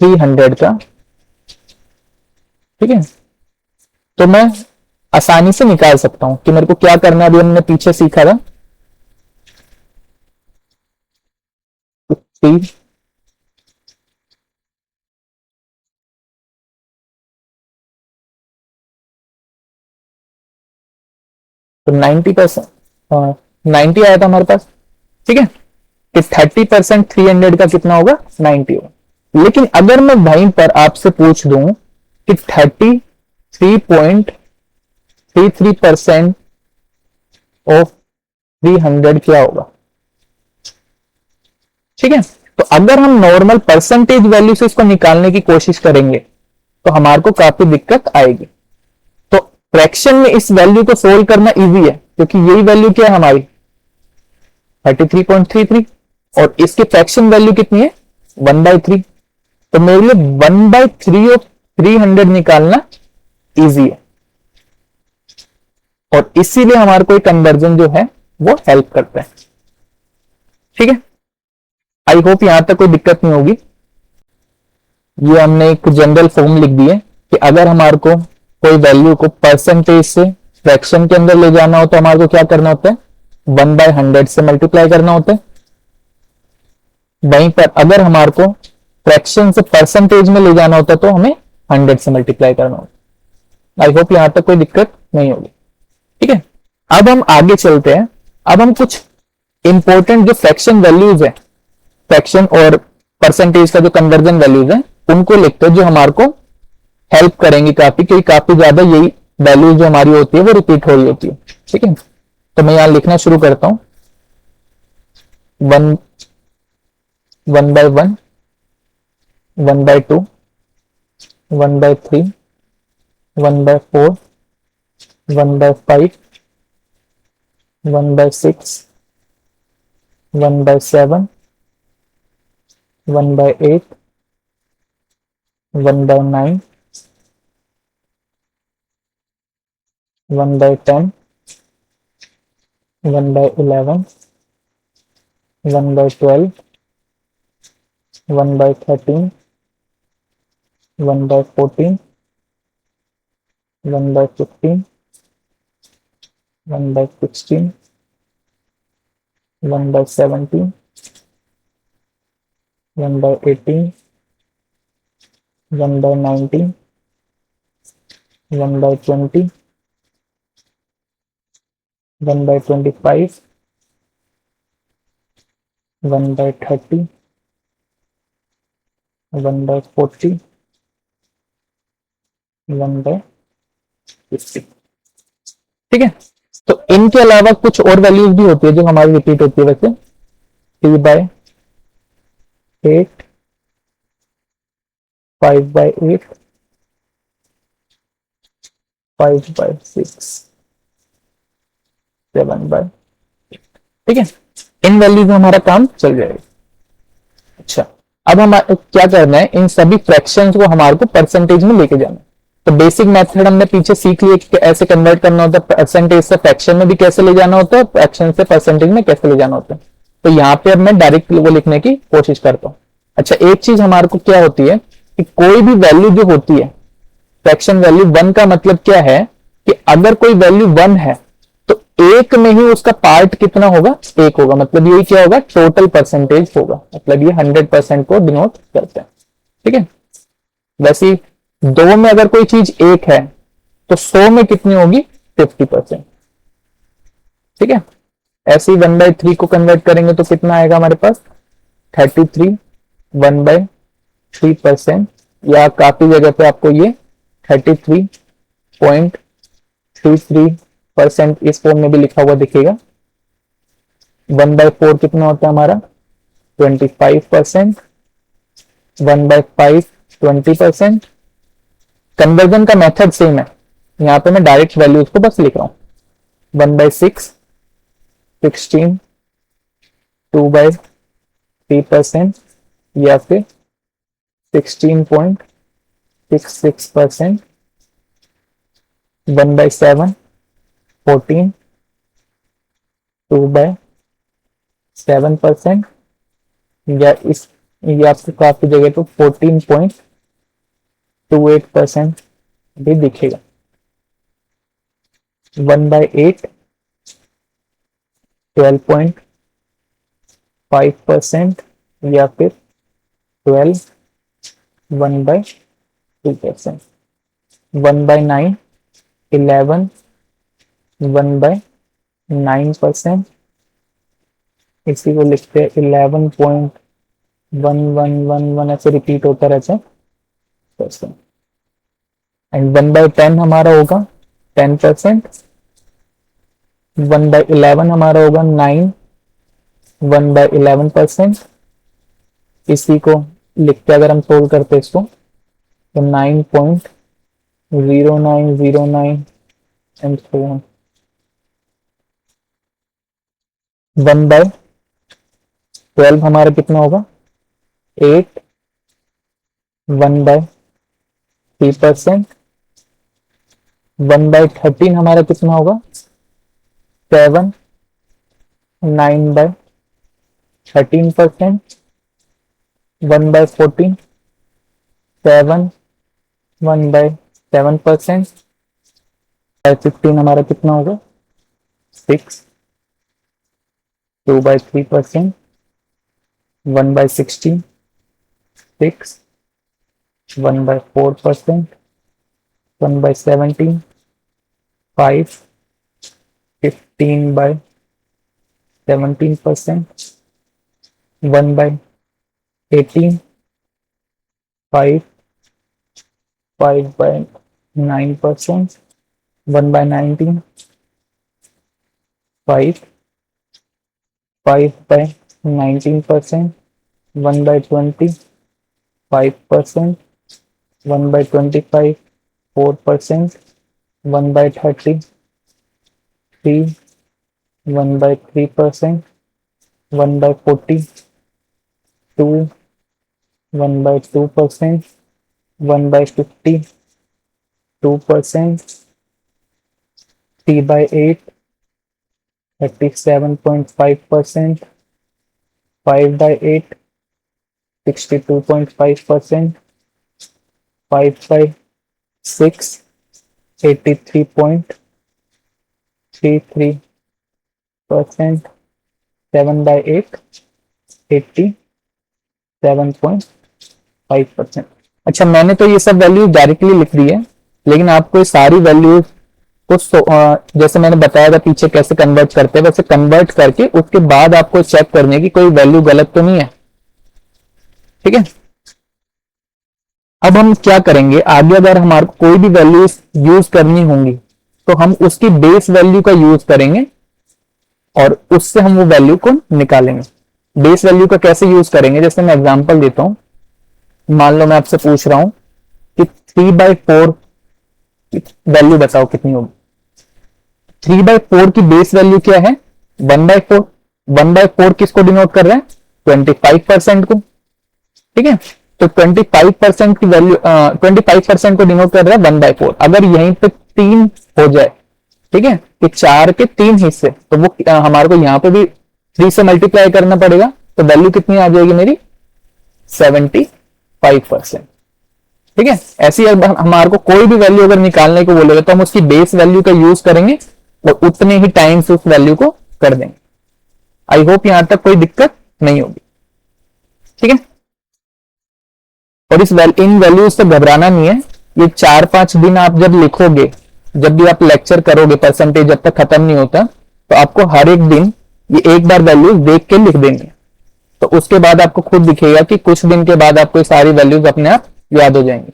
300 का, ठीक है, तो मैं आसानी से निकाल सकता हूं कि मेरे को क्या करना है। अभी हमने पीछे सीखा था 3 तो 90%, 90 आया था हमारे पास। ठीक है। कि 30% 300 का कितना होगा, 90 होगा। लेकिन अगर मैं वहीं पर आपसे पूछ दूं कि 33.33% ऑफ 300 क्या होगा। ठीक है। तो अगर हम नॉर्मल परसेंटेज वैल्यू से इसको निकालने की कोशिश करेंगे तो हमारे को काफी दिक्कत आएगी। तो फ्रैक्शन में इस वैल्यू को सोल्व करना इजी है क्योंकि यही वैल्यू क्या है हमारी 33.33 और इसकी फ्रैक्शन वैल्यू कितनी है 1/3। तो मेरे लिए 1/3 ऑफ 300 निकालना इजी है और इसीलिए हमारे को कन्वर्जन जो है वो हेल्प करता है। ठीक है। आई होप यहां तक कोई दिक्कत नहीं होगी। ये हमने एक जनरल फॉर्म लिख दी है कि अगर हमारे को कोई वैल्यू को परसेंटेज से फ्रैक्शन के अंदर ले जाना हो तो हमारे को क्या करना होता है, 1/100 से मल्टीप्लाई करना होता है। वहीं पर अगर हमारे को फ्रैक्शन से परसेंटेज में ले जाना होता है तो हमें 100 से मल्टीप्लाई करना होता है। आई होप यहां तक कोई दिक्कत नहीं होगी। ठीक है। अब हम आगे चलते हैं। अब हम कुछ इंपॉर्टेंट जो फ्रैक्शन वैल्यूज है, फ्रैक्शन और परसेंटेज का जो कन्वर्जन वैल्यूज है उनको लिखते हैं जो हमारे को हेल्प करेंगे काफी, क्योंकि काफी ज्यादा यही वैल्यूज जो हमारी होती है वो रिपीट हो रही होती है। ठीक है। तो मैं यहां लिखना शुरू करता हूं 1/1, 1/2, 1/3, 1/4, 1/5, 1/6, 1/7, 1/8, 1/9, 1/10, 1/11, 1/12, 1/13, 1/14, 1/15, 1/16, 1/17, 1/18, 1/19, 1/20, 1/25, 1/30, 1/40, 1/50। ठीक है। तो इनके अलावा कुछ और वैल्यूज भी होती है जो हमारी रिपीट होती है। वैसे 3/8, 5/8, 5/6, 7/8। ठीक है। इन वैल्यूज में हमारा काम चल जाएगा। अच्छा, अब हम क्या करना है, इन सभी फ्रैक्शंस को हमारे को परसेंटेज में लेके जाना है। तो बेसिक मेथड हमने पीछे सीख लिए कि ऐसे कन्वर्ट करना होता है, परसेंटेज से फ्रैक्शन में भी कैसे ले जाना होता है, फ्रैक्शन से परसेंटेज में कैसे ले जाना होता है। तो यहाँ पे अब मैं डायरेक्ट वो लिखने की कोशिश करता हूँ। अच्छा, एक चीज हमारे को क्या होती है कि कोई भी वैल्यू जो होती है, फ्रैक्शन वैल्यू 1 का मतलब क्या है कि अगर कोई वैल्यू 1 है तो एक में ही उसका पार्ट कितना होगा, 1 होगा। मतलब ये क्या होगा, टोटल परसेंटेज होगा। मतलब ये 100% को डिनोट करते हैं। ठीक है, वैसे 2 में अगर कोई चीज 1 है तो 100 में कितनी होगी, 50%। ठीक है, ऐसे ही 1/3 को कन्वर्ट करेंगे तो कितना आएगा हमारे पास, 33 1/3%, या काफी जगह पे आपको ये 33.33% इस फॉर्म में भी लिखा हुआ दिखेगा। 1/4 कितना होता है हमारा, 25%, 1/5 20%। कन्वर्जन का मेथड सेम है, यहां पे मैं डायरेक्ट वैल्यूज को बस लिख रहा हूं। 1/6 16, 2/3%, या फिर 16.66%, 1/7 14, 2/7%, या इस, ये आपको काफी जगह तो 14.28% भी दिखेगा। 1/8 12.5%, या फिर 12 1/2%। 1/9 11 1/9%, इसी को लिखते हैं 11.1111 ऐसे रिपीट होता रहता है परसेंट। एंड 1/10 हमारा होगा 10%, 1/11 हमारा होगा 9 1/11%। इसी को लिखते अगर हम सोल्व करते इसको तो 9.0909 एंड सो ऑन। 1/12 हमारा कितना होगा, 8 1/3%। 1/13 हमारा कितना होगा, 7 9/13%। 1/14 7 1/7%। 15 हमारा कितना होगा, 6 2/3%। 1/16 6 1/4%। 1/17 5 15/17%। 1/18 5 5/9%। 1/19 5 5/19%। 1/20 5%। 1/25 4%। 1/30 3 1/3%। 1/40 2 1/2%। 1/50 2%। 3/8 37.5%। 5/8 62.5%। 5/6 83.33%। 7/8 87.5%। अच्छा, मैंने तो ये सब वैल्यू डायरेक्टली लिख दी है, लेकिन आपको ये सारी वैल्यूज को जैसे मैंने बताया था पीछे कैसे कन्वर्ट करते हैं, वैसे कन्वर्ट करके उसके बाद आपको चेक करने की कोई वैल्यू गलत तो नहीं है। ठीक है, अब हम क्या करेंगे आगे, अगर हमारे कोई भी वैल्यू यूज करनी होंगी तो हम उसकी बेस वैल्यू का यूज करेंगे और उससे हम वो वैल्यू को निकालेंगे। बेस वैल्यू का कैसे यूज करेंगे, जैसे मैं एग्जांपल देता हूं। मान लो मैं आपसे पूछ रहा हूं कि 3/4 वैल्यू बताओ कितनी होगी। 3/4 की बेस वैल्यू क्या है, 1/4। 1/4 किसको डिनोट कर रहे हैं, 25% को। ठीक है, तो 25% की वैल्यू 25% को डिनोट कर रहा है 1/4। अगर यहीं पे 3 हो जाए, ठीक है, कि 4 के 3 हिस्से, तो वो हमारे को यहाँ पे भी 3 से मल्टीप्लाई करना पड़ेगा, तो वैल्यू कितनी आ जाएगी मेरी 75%। ठीक है, ऐसी हमारे को कोई भी वैल्यू अगर निकालने को बोलेगा तो हम उसकी बेस वैल्यू का यूज करेंगे और उतने ही टाइम्स उस वैल्यू को कर देंगे। आई होप यहां तक कोई दिक्कत नहीं होगी। ठीक है, और इन वैल्यूज से घबराना नहीं है। ये 4-5 दिन आप जब लिखोगे, जब भी आप लेक्चर करोगे, परसेंटेज जब तक खत्म नहीं होता, तो आपको हर एक दिन ये एक बार वैल्यूज देख के लिख देंगे, तो उसके बाद आपको खुद दिखेगा कि कुछ दिन के बाद आपको सारी वैल्यूज अपने आप याद हो जाएंगी।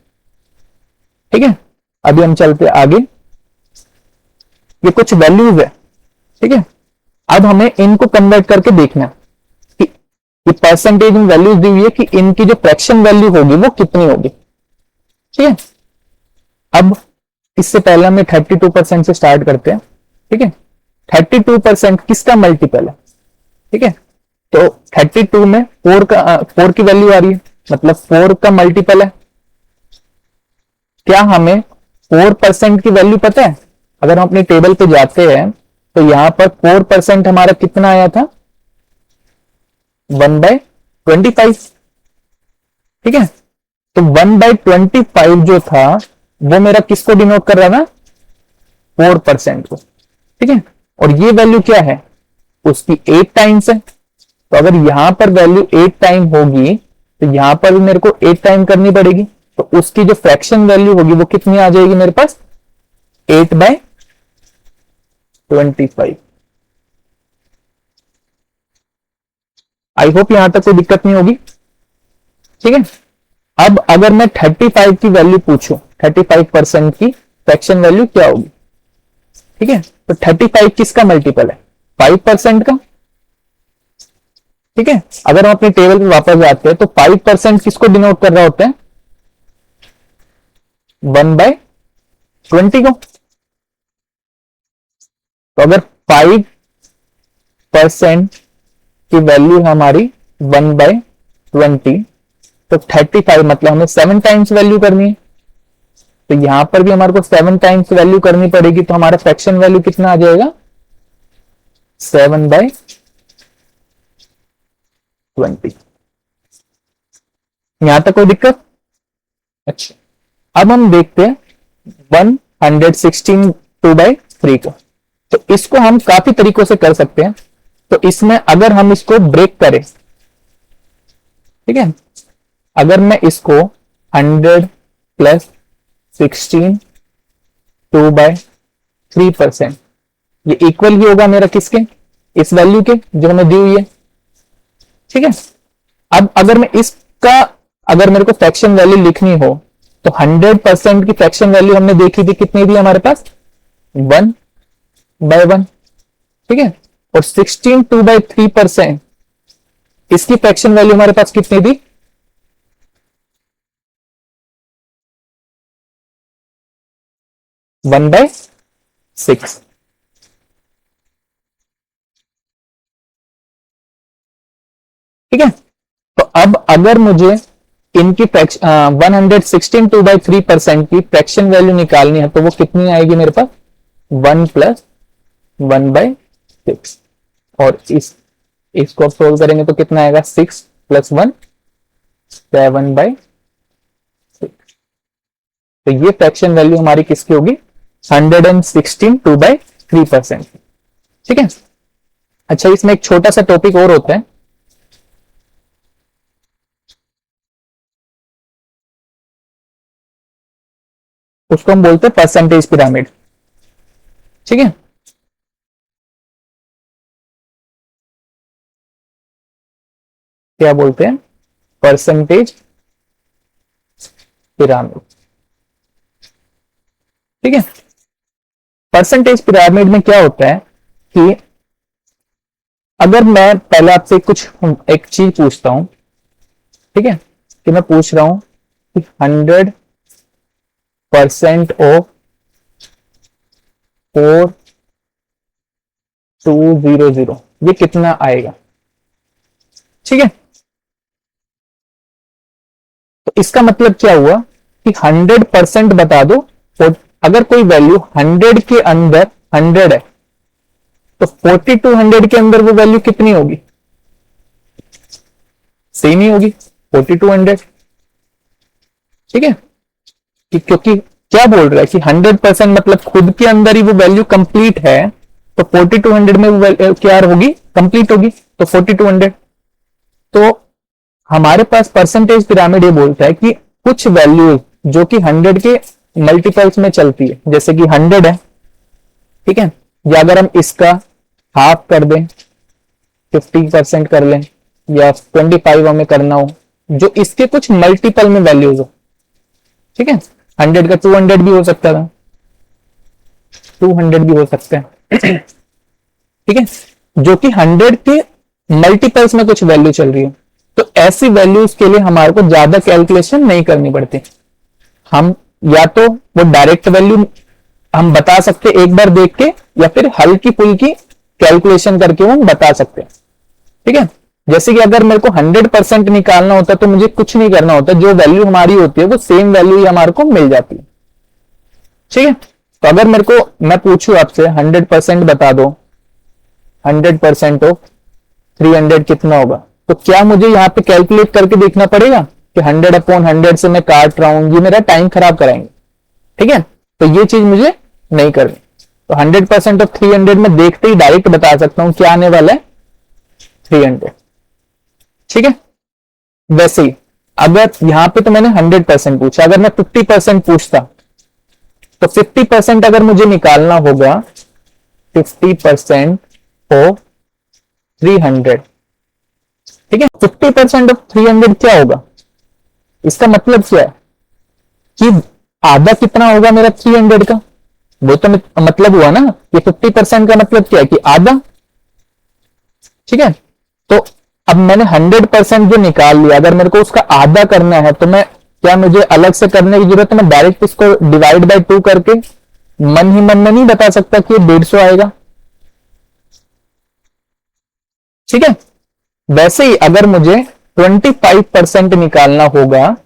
ठीक है, अभी हम चलते आगे। ये कुछ वैल्यूज है, ठीक है, अब हमें इनको कन्वर्ट करके देखना कि ये परसेंटेज में वैल्यूज दी हुई है कि इनकी जो फ्रैक्शन वैल्यू होगी वो कितनी होगी। ठीक है, अब इससे पहले हमें 32% से स्टार्ट करते हैं। ठीक है, 32% किसका मल्टीपल है? ठीक है, तो 32 में 4 की वैल्यू आ रही है, मतलब 4 का मल्टीपल है। क्या हमें 4% की वैल्यू पता है? अगर हम अपनी टेबल पे जाते हैं तो यहां पर 4% हमारा कितना आया था? 1/25। ठीक है, तो 1/25 जो था वो मेरा किसको डिनोट कर रहा था? 4% को। ठीक है, और ये वैल्यू क्या है? उसकी 8 टाइम्स है। तो अगर यहां पर वैल्यू 8 टाइम होगी तो यहां पर भी मेरे को 8 टाइम करनी पड़ेगी, तो उसकी जो फ्रैक्शन वैल्यू होगी वो कितनी आ जाएगी मेरे पास? 8/25। आई होप यहां तक कोई दिक्कत नहीं होगी। ठीक है, अब अगर मैं 35 की वैल्यू पूछूं, 35% की फ्रैक्शन वैल्यू क्या होगी? ठीक है, तो 35 किसका मल्टीपल है? 5% का। ठीक है, अगर हम अपनी टेबल पे वापस जाते हैं तो 5% किसको डिनोट कर रहा होता है? 1/20 को। तो अगर 5% की वैल्यू हमारी 1/20, तो 35 मतलब हमें 7 टाइम्स वैल्यू करनी है, तो यहां पर भी हमारे को 7 टाइम्स वैल्यू करनी पड़ेगी, तो हमारा फ्रैक्शन वैल्यू कितना आ जाएगा? 7/20। यहां तक कोई दिक्कत? अच्छा, अब हम देखते हैं 116 2/3 को। तो इसको हम काफी तरीकों से कर सकते हैं। तो इसमें अगर हम इसको ब्रेक करें, ठीक है, अगर मैं इसको 100 प्लस 16 2/3%, ये इक्वल ही होगा मेरा किसके? इस वैल्यू के जो हमें दी हुई है। ठीक है, अब अगर मैं इसका, अगर मेरे को फ्रैक्शन वैल्यू लिखनी हो तो 100% की फ्रैक्शन वैल्यू हमने देखी थी, कितनी थी हमारे पास? 1/1। ठीक है, और 16 2/3%, इसकी फ्रैक्शन वैल्यू हमारे पास कितनी थी? 1/6। ठीक है, तो अब अगर मुझे इनकी 116 की फ्रैक्शन वैल्यू निकालनी है तो वो कितनी आएगी मेरे पास? 1 प्लस 1/6। और इसको अब सोल्व करेंगे तो कितना आएगा? 6 प्लस 1 7/6। तो ये फ्रैक्शन वैल्यू हमारी किसकी होगी? 116 2/3%। ठीक है, अच्छा, इसमें एक छोटा सा टॉपिक और होता है, उसको हम बोलते हैं परसेंटेज पिरामिड। ठीक है, क्या बोलते हैं? Percentage pyramid. ठीक है, परसेंटेज पिरामिड में क्या होता है कि अगर मैं पहले आपसे कुछ एक चीज पूछता हूं, ठीक है, कि मैं पूछ रहा हूं कि 100% ऑफ 4200 ये कितना आएगा? ठीक है, तो इसका मतलब क्या हुआ कि 100% बता दो। और अगर कोई वैल्यू 100 के अंदर 100 है तो 4200 के अंदर वो वैल्यू कितनी होगी? सेम ही होगी, 4200। ठीक है, क्योंकि क्या बोल रहा है कि 100% मतलब खुद के अंदर ही वो वैल्यू कंप्लीट है, तो 4200 में वो क्या होगी? कंप्लीट होगी, तो 4200। तो हमारे पास परसेंटेज पिरामिड ये बोलता है कि कुछ वैल्यू जो कि 100 के मल्टीपल्स में चलती है, जैसे कि 100 है, ठीक है, या अगर हम इसका हाफ कर दें, 50% कर लें, या 25 हमें करना हो, जो इसके कुछ मल्टीपल में वैल्यूज हो। ठीक है, 100 का 200 भी हो सकता था, 200 भी हो सकते हैं। ठीक है, जो कि 100 के मल्टीपल्स में कुछ वैल्यू चल रही है, तो ऐसी वैल्यूज के लिए हमारे को ज्यादा कैलकुलेशन नहीं करनी पड़ती। हम या तो वो डायरेक्ट वैल्यू हम बता सकते एक बार देख के, या फिर हल्की फुल्की कैलकुलेशन करके वो हम बता सकते हैं। ठीक है, जैसे कि अगर मेरे को 100% निकालना होता तो मुझे कुछ नहीं करना होता, जो वैल्यू हमारी होती है वो सेम वैल्यू ही हमारे को मिल जाती है। ठीक है, तो अगर मेरे को मैं पूछूं आपसे 100% बता दो, 100% ऑफ 300 कितना होगा, तो क्या मुझे यहाँ पे कैलकुलेट करके देखना पड़ेगा कि 100/100 से मैं काट रहा हूं, ये मेरा टाइम खराब कराएंगे। ठीक है, तो ये चीज मुझे नहीं करनी। तो 100% ऑफ 300 में देखते ही डायरेक्ट बता सकता हूं क्या आने वाला है, 300। ठीक है, वैसे ही अगर यहां पे तो मैंने 100% पूछा, अगर मैं 50% पूछता तो 50% अगर मुझे निकालना होगा, 50% ऑफ 300। ठीक है, 50% ऑफ 300 क्या होगा? इसका मतलब क्या है कि आधा कितना होगा मेरा 300 का, वो तो मतलब हुआ ना कि 50% का मतलब क्या है कि आधा। ठीक है, तो अब मैंने 100% जो निकाल लिया, अगर मेरे को उसका आधा करना है तो मैं क्या मुझे अलग से करने की जरूरत है? मैं डायरेक्ट इसको डिवाइड बाय 2 करके मन ही मन में नहीं बता सकता कि 150 आएगा। ठीक है, वैसे ही अगर मुझे 25% निकालना होगा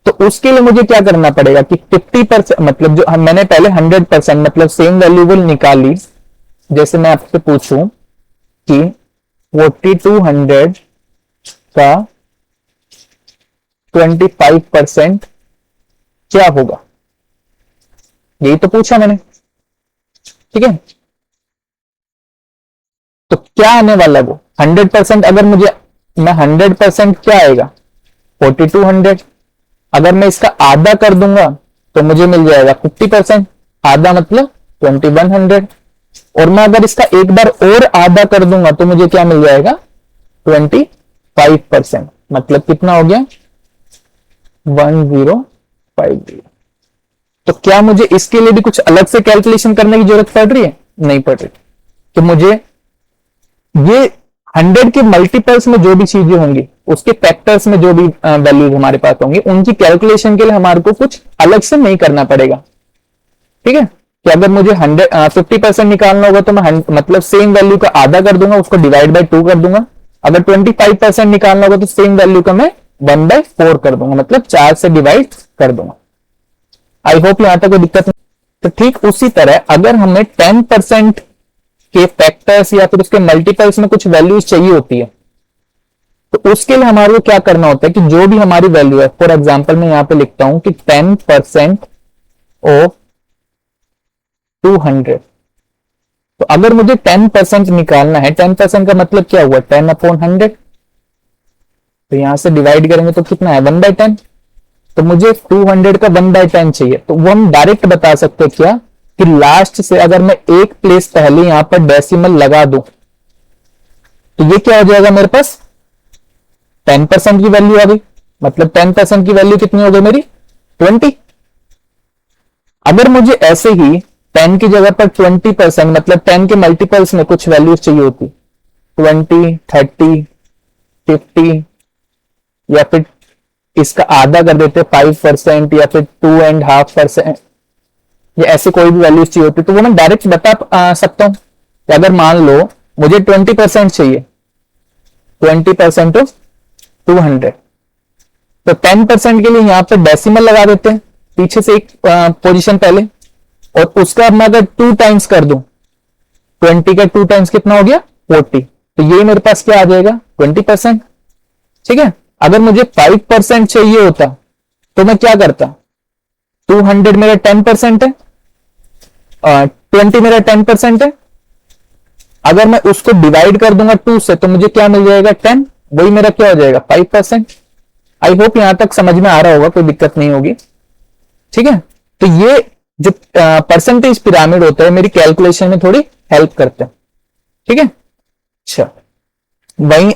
तो उसके लिए मुझे क्या करना पड़ेगा कि 50% मतलब जो मैंने पहले 100% मतलब सेम वैल्यूबल निकाली। जैसे मैं आपसे पूछूं कि 4200 का 25% क्या होगा, यही तो पूछा मैंने। ठीक है, तो क्या आने वाला वो 100%? अगर मुझे मैं 100% क्या आएगा 4200, अगर मैं इसका आधा कर दूंगा तो मुझे मिल जाएगा 50%, आधा मतलब 2100। और मैं अगर इसका एक बार और आधा कर दूंगा तो मुझे क्या मिल जाएगा 25%, मतलब कितना हो गया 1050। तो क्या मुझे इसके लिए भी कुछ अलग से कैलकुलेशन करने की जरूरत पड़ रही है? नहीं पड़ रही। तो मुझे ये 100 के मल्टीपल्स में जो भी चीजें होंगी, उसके फैक्टर्स में जो भी वैल्यूज हमारे पास होंगी, उनकी कैलकुलेशन के लिए हमारे को कुछ अलग से नहीं करना पड़ेगा। ठीक है, कि अगर मुझे 50% निकालना होगा तो मैं मतलब सेम वैल्यू का आधा कर दूंगा, उसको डिवाइड बाय 2 कर दूंगा। अगर 25% निकालना होगा तो सेम वैल्यू का मैं 1/4 कर दूंगा, मतलब 4 से डिवाइड कर दूंगा। आई होप यहां तक कोई दिक्कत नहीं। तो ठीक उसी तरह अगर हमें 10% के फैक्टर्स या फिर उसके मल्टीपल्स में कुछ वैल्यूज चाहिए होती है, तो उसके लिए हमारे को क्या करना होता है कि जो भी हमारी वैल्यू है, फॉर एग्जांपल मैं यहां पे लिखता हूं कि 10% ऑफ 200। तो अगर मुझे 10% निकालना है, 10% का मतलब क्या हुआ 10/100, तो यहां से डिवाइड करेंगे तो कितना है 1/10। तो मुझे 200 का 1/10 चाहिए, तो वो हम डायरेक्ट बता सकते हैं क्या कि लास्ट से अगर मैं एक प्लेस पहले यहां पर डेसिमल लगा दूं तो ये क्या हो जाएगा मेरे पास 10% की वैल्यू आ गई। मतलब 10% की वैल्यू कितनी हो गई मेरी 20। अगर मुझे ऐसे ही 10 की जगह पर 20% मतलब 10 के मल्टीपल्स में कुछ वैल्यूज चाहिए होती 20, 30, 50, या फिर इसका आधा कर देते 5% या फिर 2.5%, या ऐसे कोई भी वैल्यूज चाहिए होती तो वो मैं डायरेक्ट बता सकता हूं कि अगर मान लो मुझे 20% चाहिए, 20% ऑफ 200, तो 10% के लिए यहां पे डेसिमल लगा देते हैं, पीछे से एक पोजीशन पहले, और उसका अब मैं अगर 2 टाइम्स कर दूं, 20 का 2 टाइम्स कितना हो गया 40, तो ये मेरे पास क्या आ जाएगा 20%। ठीक है, अगर मुझे 5% चाहिए होता तो मैं क्या करता, 200 मेरा 10% है, 20 मेरा 10% है, अगर मैं उसको डिवाइड कर दूंगा 2 से तो मुझे क्या मिल जाएगा 10, वही मेरा क्या हो जाएगा 5%। आई होप यहां तक समझ में आ रहा होगा, कोई दिक्कत नहीं होगी। ठीक है, तो ये जो परसेंटेज पिरामिड होता है मेरी कैलकुलेशन में थोड़ी हेल्प करते हैं। ठीक है, अच्छा वही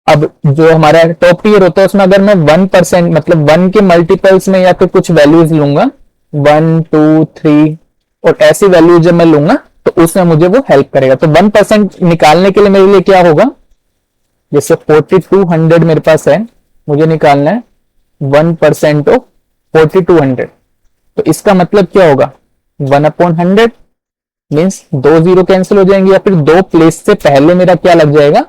अब जो हमारा टॉप टीयर होता है उसमें अगर मैं 1% मतलब 1 के मल्टीपल्स में या फिर कुछ वैल्यूज लूंगा 1 2 3 और ऐसी वैल्यू जब मैं लूंगा तो उसमें मुझे वो हेल्प करेगा। तो 1% निकालने के लिए मेरे लिए क्या होगा, जैसे 4200 मेरे पास है, मुझे निकालना है 1% ऑफ 4200, तो इसका मतलब क्या होगा 1/100 मीन्स 2 जीरो कैंसिल हो जाएंगे, या फिर 2 प्लेस से पहले मेरा क्या लग जाएगा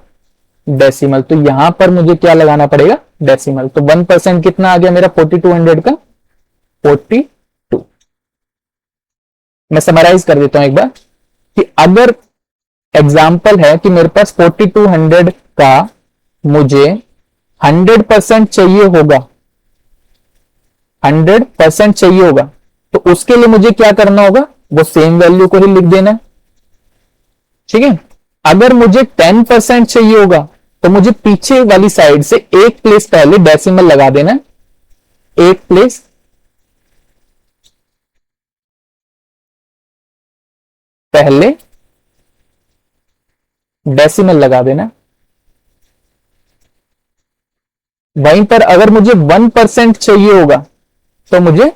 डेसिमल, तो यहां पर मुझे क्या लगाना पड़ेगा डेसिमल। तो 1% कितना आ गया मेरा 4200 का 42। मैं समराइज कर देता हूं एक बार कि अगर एग्जाम्पल है कि मेरे पास 4200 का मुझे 100% चाहिए होगा, 100% चाहिए होगा, तो उसके लिए मुझे क्या करना होगा, वो सेम वैल्यू को ही लिख देना है। ठीक है, अगर मुझे 10% चाहिए होगा तो मुझे पीछे वाली साइड से एक प्लेस पहले डेसिमल लगा देना है, एक प्लेस पहले डेसिमल लगा देना। वहीं पर अगर मुझे 1% चाहिए होगा तो मुझे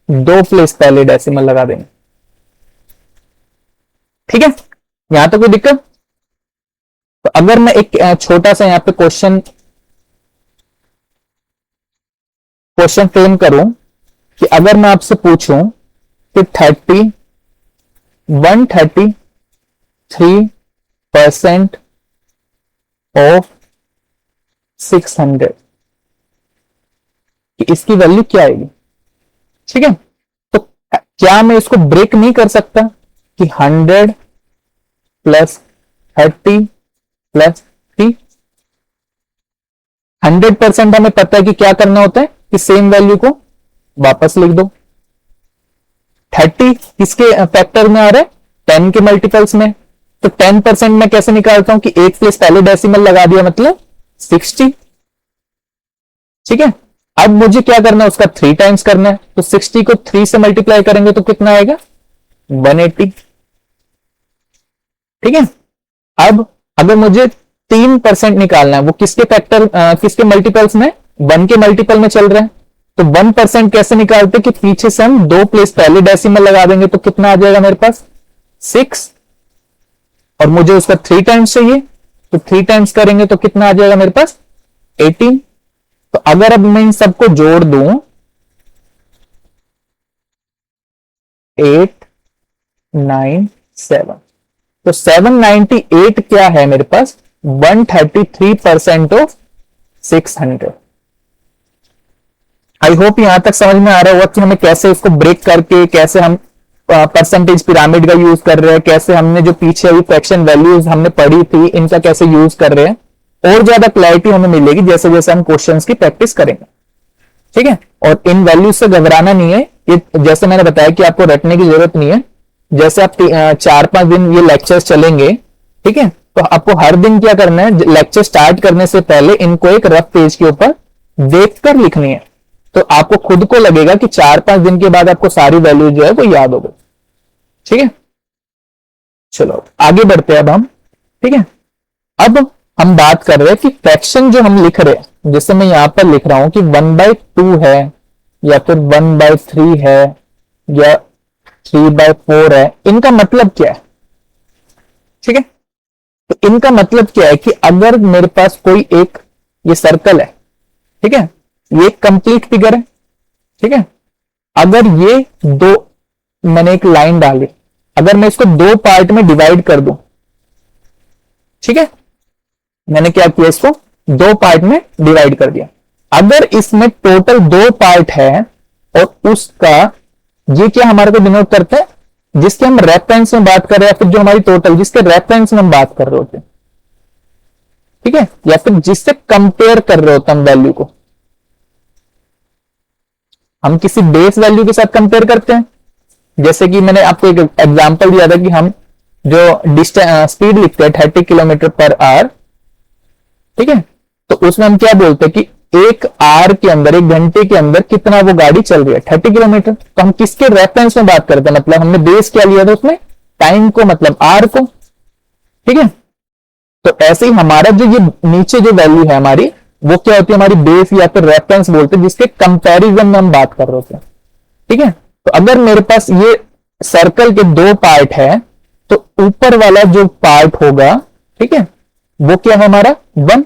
2 प्लेस पहले डेसिमल लगा देना। ठीक है, यहां तक कोई दिक्कत। तो अगर मैं एक छोटा सा यहां पे क्वेश्चन फ्रेम करूं कि अगर मैं आपसे पूछूं कि 133% ऑफ 600 कि इसकी वैल्यू क्या आएगी। ठीक है, तो क्या मैं इसको ब्रेक नहीं कर सकता कि 100 प्लस 30 प्लस 3, 100% हमें पता है कि क्या करना होता है कि सेम वैल्यू को वापस लिख दो। 30 किसके फैक्टर में आ रहा है 10 के मल्टीपल्स में, तो 10% में कैसे निकालता हूं कि एक प्लेस पहले डेसिमल लगा दिया मतलब 60। ठीक है, अब मुझे क्या करना है उसका 3 टाइम्स करना है, तो 60 को 3 से मल्टीप्लाई करेंगे तो कितना आएगा 180। ठीक है, अब अगर मुझे 3% निकालना है, वो किसके फैक्टर किसके मल्टीपल्स में 1 के मल्टीपल में चल रहा है, तो 1% कैसे निकालते कि पीछे से हम 2 प्लेस पहले डेसिमल लगा देंगे तो कितना आ जाएगा मेरे पास 6, और मुझे उसका 3 टाइम्स चाहिए तो 3 टाइम्स करेंगे तो कितना आ जाएगा मेरे पास 18। तो अगर अब मैं इन सबको जोड़ दूं 8 9 7, तो 798 क्या है मेरे पास 133% ऑफ 600। आई होप यहां तक समझ में आ रहा होगा कि हमें कैसे इसको ब्रेक करके कैसे हम परसेंटेज पिरामिड का यूज कर रहे हैं, कैसे हमने जो पीछे अभी फ्रैक्शन वैल्यूज हमने पढ़ी थी इनका कैसे यूज कर रहे हैं। और ज्यादा क्लैरिटी हमें मिलेगी जैसे जैसे हम क्वेश्चंस की प्रैक्टिस करेंगे। ठीक है, और इन वैल्यूज से घबराना नहीं है, ये जैसे मैंने बताया कि आपको रटने की जरूरत नहीं है। जैसे आप 4-5 दिन ये लेक्चर्स चलेंगे, ठीक है, तो आपको हर दिन क्या करना है, लेक्चर स्टार्ट करने से पहले इनको एक रफ पेज के ऊपर देखकर लिखनी है, तो आपको खुद को लगेगा कि 4-5 दिन के बाद आपको सारी वैल्यू जो है वो याद हो गई। ठीक है, चलो आगे बढ़ते हैं अब हम। ठीक है, अब हम बात कर रहे हैं कि फ्रैक्शन जो हम लिख रहे हैं, जैसे मैं यहां पर लिख रहा हूं कि 1/2 है या फिर 1/3 है या 3/4 है, इनका मतलब क्या है। ठीक है, तो इनका मतलब क्या है कि अगर मेरे पास कोई एक ये सर्कल है, ठीक है, ये कंप्लीट फिगर है। ठीक है, अगर ये दो मैंने एक लाइन डाली, अगर मैं इसको 2 पार्ट में डिवाइड कर दूं, ठीक है, मैंने क्या किया इसको 2 पार्ट में डिवाइड कर दिया, अगर इसमें टोटल 2 पार्ट है और उसका ये क्या हमारे को डिनोट करता है, जिसके हम रेफरेंस में बात कर रहे हैं, फिर जो हमारी टोटल जिसके रेफरेंस में हम बात कर रहे होते हैं, ठीक है, या फिर जिससे कंपेयर कर रहे होते हैं हम वैल्यू को, हम किसी बेस वैल्यू के साथ कंपेयर करते हैं। जैसे कि मैंने आपको एक एग्जांपल दिया था कि हम जो स्पीड लिखते हैं 30 किलोमीटर पर आवर, ठीक है, तो उसमें हम क्या बोलते हैं कि एक आवर के अंदर, एक घंटे के अंदर कितना वो गाड़ी चल रही है, 30 किलोमीटर। तो हम किसके रेफरेंस में बात करते हैं, मतलब हमने बेस क्या लिया था उसमें, टाइम को, मतलब आर को, ठीक है। तो ऐसे ही हमारा जो ये नीचे जो वैल्यू है हमारी, वो क्या होती है, हमारी बेस या फिर रेफरेंस बोलते हैं, जिसके कंपैरिजन में हम बात कर रहे होते हैं, ठीक है। तो अगर मेरे पास ये सर्कल के 2 पार्ट है, तो ऊपर वाला जो पार्ट होगा, ठीक है, वो क्या है हमारा 1।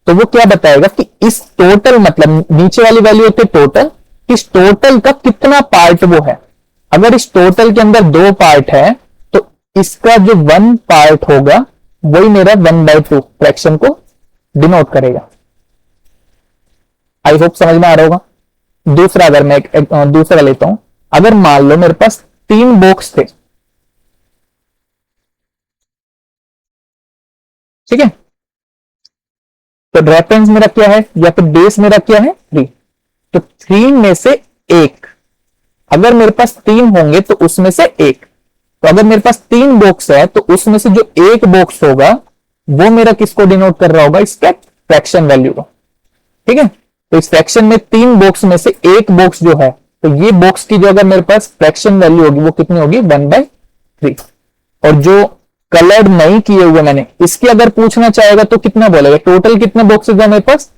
तो वो क्या बताएगा कि इस टोटल, मतलब नीचे वाली वैल्यू होती है टोटल, इस टोटल का कितना पार्ट वो है। अगर इस टोटल के अंदर 2 पार्ट है, तो इसका जो 1 पार्ट होगा वही मेरा 1/2 फ्रैक्शन को डिनोट करेगा। आई होप समझ में आ रहा होगा। दूसरा, अगर मैं दूसरा लेता हूं, अगर मान लो मेरे पास 3 बॉक्स थे, ठीक है, तो रेफरेंस मेरा क्या है या फिर बेस मेरा क्या है 3। तो 3 में से एक, अगर मेरे पास 3 होंगे तो उसमें से एक, तो अगर मेरे पास 3 बॉक्स है तो उसमें से जो एक बॉक्स होगा वो मेरा किसको डिनोट कर रहा होगा, इसका फ्रैक्शन वैल्यू को, ठीक है। तो इस फ्रैक्शन में 3 बॉक्स में से एक बॉक्स जो है, तो ये बॉक्स की जो अगर मेरे पास फ्रैक्शन वैल्यू होगी वो कितनी होगी 1/3। और जो कलर्ड नहीं किए हुए मैंने, इसकी अगर पूछना चाहेगा तो कितना बोलेगा, टोटल कितने बॉक्सेस है मेरे पास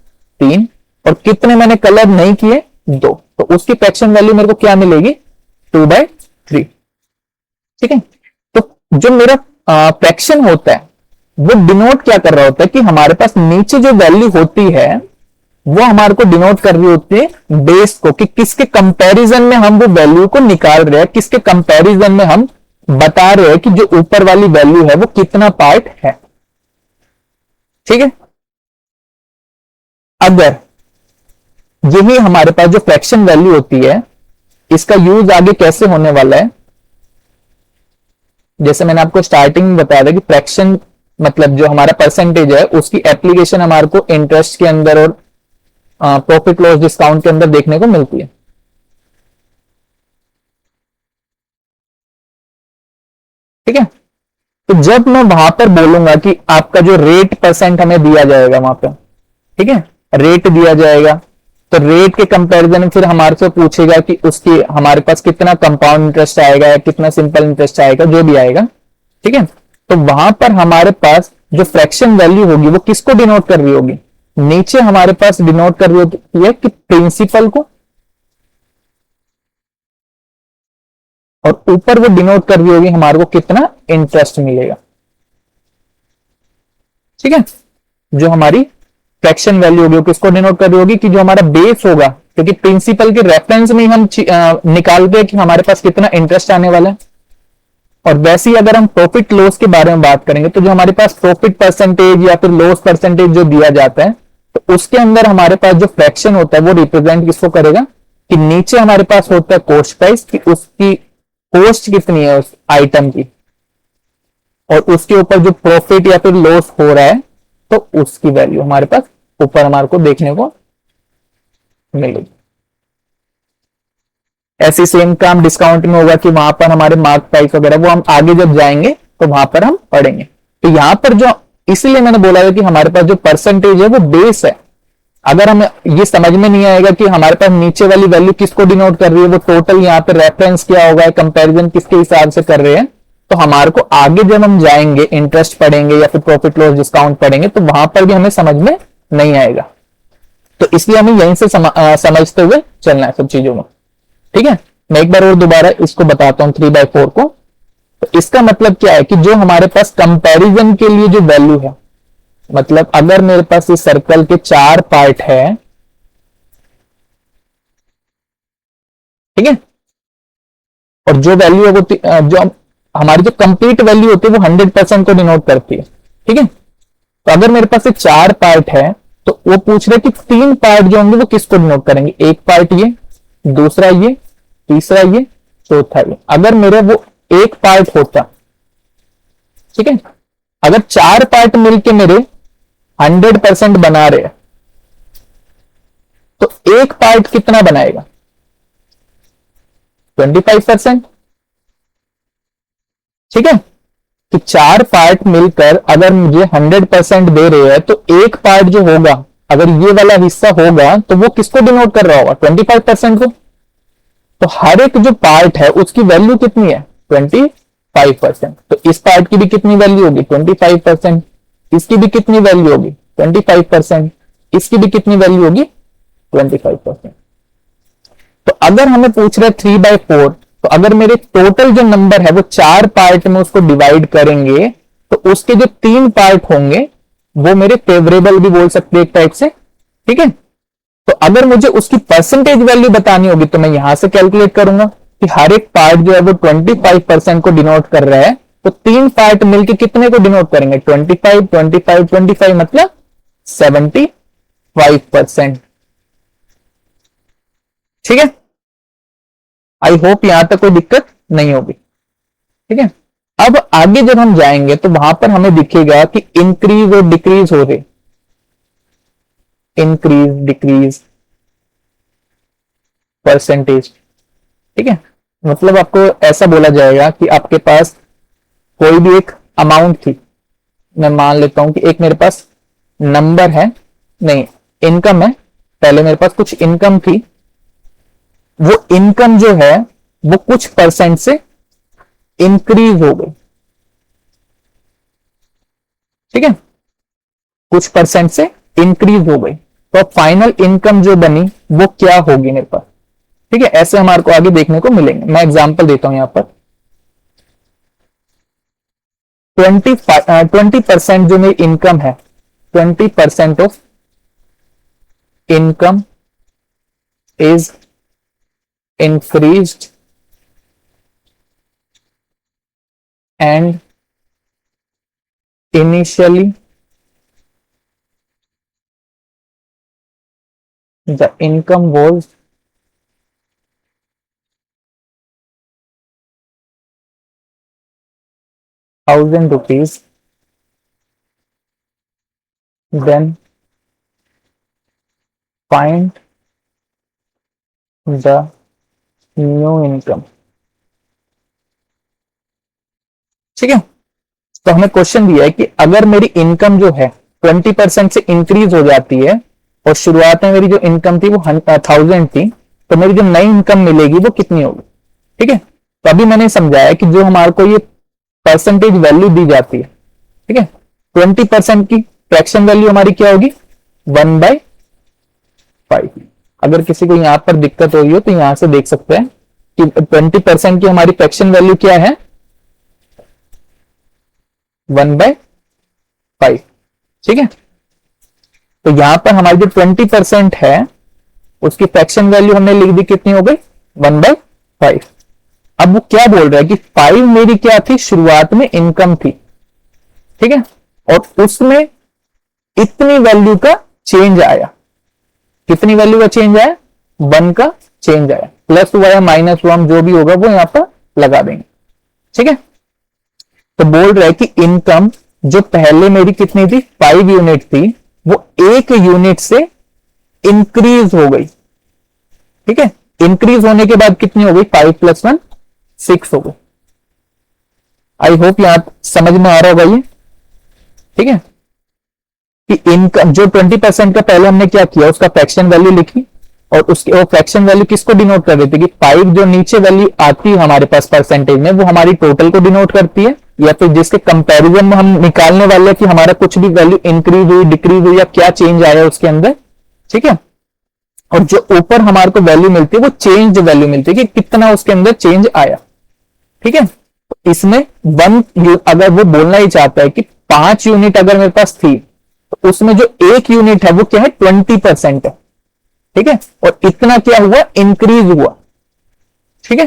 3, और कितने मैंने कलर नहीं किए 2, तो उसकी फ्रैक्शन वैल्यू मेरे को क्या मिलेगी 2/3, ठीक है। तो जो मेरा फ्रैक्शन होता है वो डिनोट क्या कर रहा होता है कि हमारे पास नीचे जो वैल्यू होती है वो हमारे को डिनोट कर रही होती है बेस को, कि किसके कंपैरिजन में हम वो वैल्यू को निकाल रहे हैं, किसके कंपैरिजन में हम बता रहे हैं कि जो ऊपर वाली वैल्यू है वो कितना पार्ट है, ठीक है। अगर यही हमारे पास जो फ्रैक्शन वैल्यू होती है, इसका यूज आगे कैसे होने वाला है, जैसे मैंने आपको स्टार्टिंग में बताया था कि फ्रैक्शन मतलब जो हमारा परसेंटेज है उसकी एप्लीकेशन हमारे को इंटरेस्ट के अंदर और प्रॉफिट लॉस डिस्काउंट के अंदर देखने को मिलती है, ठीक है। तो जब मैं वहां पर बोलूंगा कि आपका जो रेट परसेंट हमें दिया जाएगा वहां पर, ठीक है, रेट दिया जाएगा, तो रेट के कंपैरिजन में फिर हमारे से पूछेगा कि उसकी हमारे पास कितना कंपाउंड इंटरेस्ट आएगा या कितना सिंपल इंटरेस्ट आएगा, जो भी आएगा, ठीक है। तो वहां पर हमारे पास जो फ्रैक्शन वैल्यू होगी वो किसको डिनोट कर रही होगी, नीचे हमारे पास डिनोट कर रही होती है कि प्रिंसिपल को, और ऊपर वो डिनोट कर रही होगी हमारे को कितना इंटरेस्ट मिलेगा, ठीक है। जो हमारी फ्रैक्शन वैल्यू होगी वो किसको डिनोट कर रही होगी, कि जो हमारा बेस होगा, क्योंकि प्रिंसिपल के रेफरेंस में ही हम निकालते हैं कि हमारे पास कितना इंटरेस्ट आने वाला है। और वैसे ही अगर हम प्रॉफिट लॉस के बारे में बात करेंगे, तो जो हमारे पास प्रॉफिट परसेंटेज या फिर लॉस परसेंटेज जो दिया जाता है, तो उसके अंदर हमारे पास जो फ्रैक्शन होता है वो रिप्रेजेंट किसको करेगा, कि नीचे हमारे पास होता है कॉस्ट प्राइस, कि उसकी कॉस्ट कितनी है उस आइटम की, और उसके ऊपर जो प्रॉफिट या फिर लॉस हो रहा है तो उसकी वैल्यू हमारे पास ऊपर हमारे को देखने को मिलेगी। ऐसे सेम काम डिस्काउंट में होगा कि वहां पर हमारे मार्क प्राइस वगैरह वो हम आगे जब जाएंगे तो वहां पर हम पढ़ेंगे। तो यहां पर जो, इसलिए मैंने बोला है कि हमारे पास जो परसेंटेज है वो बेस है। अगर हमें ये समझ में नहीं आएगा कि हमारे पास नीचे वाली वैल्यू किसको डिनोट कर रही है, वो टोटल यहाँ पे रेफरेंस क्या होगा, कंपैरिजन किसके हिसाब से कर रहे हैं, तो हमारे को आगे जब हम जाएंगे इंटरेस्ट पढ़ेंगे या फिर प्रॉफिट लॉस डिस्काउंट पढ़ेंगे तो वहां पर भी हमें समझ में नहीं आएगा। तो इसलिए हमें यहीं से समझते हुए चलना है सब चीजों में, ठीक है। मैं एक बार और दोबारा इसको बताता हूं 3/4 को। तो इसका मतलब क्या है कि जो हमारे पास कंपैरिजन के लिए जो वैल्यू है, मतलब अगर मेरे पास इस सर्कल के 4 पार्ट है, ठीक है, और जो वैल्यू है वो जो हमारी जो कंप्लीट वैल्यू होती है वो 100% को डिनोट करती है, ठीक है। तो अगर मेरे पास 4 पार्ट है तो वो पूछ रहे कि तीन पार्ट जो होंगे वो किसको डिनोट करेंगे, एक पार्ट ये, दूसरा ये, तीसरा ये, चौथा ये। अगर मेरे वो एक पार्ट होता, ठीक है, अगर चार पार्ट मिलके मेरे 100% बना रहे हैं, तो एक पार्ट कितना बनाएगा, 25%। ठीक है, कि चार पार्ट मिलकर अगर मुझे 100% दे रहे हैं, तो एक पार्ट जो होगा, अगर ये वाला हिस्सा होगा, तो वो किसको डिनोट कर रहा होगा, 25% को। तो हर एक जो पार्ट है उसकी वैल्यू कितनी है, 25%। तो इस पार्ट की भी कितनी वैल्यू होगी, 25%। इसकी भी कितनी वैल्यू होगी, 25%। इसकी भी कितनी वैल्यू होगी, 25%। तो अगर हमें पूछ रहे 3/4, तो अगर मेरे टोटल जो नंबर है वो चार पार्ट में उसको डिवाइड करेंगे, तो उसके जो तीन पार्ट होंगे वो मेरे फेवरेबल भी बोल सकते हैं एक टाइप से। ठीक है, तो अगर मुझे उसकी परसेंटेज वैल्यू बतानी होगी, तो मैं यहां से कैलकुलेट करूंगा कि हर एक पार्ट जो है वो 25% को डिनोट कर रहा है, तो तीन पार्ट मिलकर कितने को डिनोट करेंगे, 25, 25, 25, मतलब 75%। ठीक है, आई होप यहां तक कोई दिक्कत नहीं होगी। ठीक है, अब आगे जब हम जाएंगे तो वहां पर हमें दिखेगा कि इंक्रीज और डिक्रीज हो रहे, इंक्रीज डिक्रीज परसेंटेज। ठीक है, मतलब आपको ऐसा बोला जाएगा कि आपके पास कोई भी एक अमाउंट थी, मैं मान लेता हूं कि एक मेरे पास नंबर है, नहीं इनकम है, पहले मेरे पास कुछ इनकम थी, वो इनकम जो है वो कुछ परसेंट से इंक्रीज हो गई। ठीक है, कुछ परसेंट से इंक्रीज हो गई, तो अब फाइनल इनकम जो बनी वो क्या होगी मेरे पास। ठीक है, ऐसे हमारे को आगे देखने को मिलेंगे। मैं एग्जांपल देता हूं यहां पर, 20% जो मेरी इनकम है, 20% of income is increased and initially the income was ₹1,000, then find the new income. ठीक है, तो हमें क्वेश्चन दिया है कि अगर मेरी इनकम जो है 20% से इंक्रीज हो जाती है, और शुरुआत में मेरी जो इनकम थी वो 1000 थी, तो मेरी जो नई इनकम मिलेगी वो कितनी होगी। ठीक है, तो अभी मैंने समझाया कि जो हमारे को ये परसेंटेज वैल्यू दी जाती है, ठीक है, 20% की फ्रैक्शन वैल्यू हमारी क्या होगी, 1/5। अगर किसी को यहां पर दिक्कत हो रही हो तो यहां से देख सकते हैं कि 20% की हमारी फ्रैक्शन वैल्यू क्या है, 1/5। ठीक है, तो यहां पर हमारी जो 20% है उसकी फ्रैक्शन वैल्यू हमने लिख दी, कितनी हो गई, 1/5। अब वो क्या बोल रहा है कि 5 मेरी क्या थी, शुरुआत में इनकम थी। ठीक है, और उसमें इतनी वैल्यू का चेंज आया, कितनी वैल्यू का चेंज आया, 1 का चेंज आया, प्लस हुआ या माइनस हुआ, हम जो भी होगा वो यहां पर लगा देंगे। ठीक है, तो बोल रहा है कि इनकम जो पहले मेरी कितनी थी, 5 यूनिट थी, वो 1 यूनिट से इंक्रीज हो गई। ठीक है, इंक्रीज होने के बाद कितनी हो गई, 5 + 1 6 हो गई। आई होप यहां समझ में आ रहा होगा ये। ठीक है, कि इनकम जो 20% का पहले हमने क्या किया, उसका फ्रैक्शन वैल्यू लिखी, और उसके वो फ्रैक्शन वैल्यू किसको डिनोट कर देती है, कि 5 जो नीचे वैल्यू आती है हमारे पास परसेंटेज में, वो हमारी टोटल को डिनोट करती है, या फिर जिसके कंपैरिजन में हम निकालने वाले हैं कि हमारा कुछ भी वैल्यू इंक्रीज हुई, डिक्रीज हुई, या क्या चेंज आया उसके अंदर। ठीक है, और जो ऊपर हमारे को वैल्यू मिलती है वो चेंज वैल्यू मिलती है कि कितना उसके अंदर चेंज आया। ठीक है, तो इसमें 1 अगर वो बोलना ही चाहता है कि 5 यूनिट अगर मेरे पास थी, तो उसमें जो 1 यूनिट है वो क्या है, 20% है। ठीक है, और इतना क्या हुआ, इंक्रीज हुआ। ठीक है,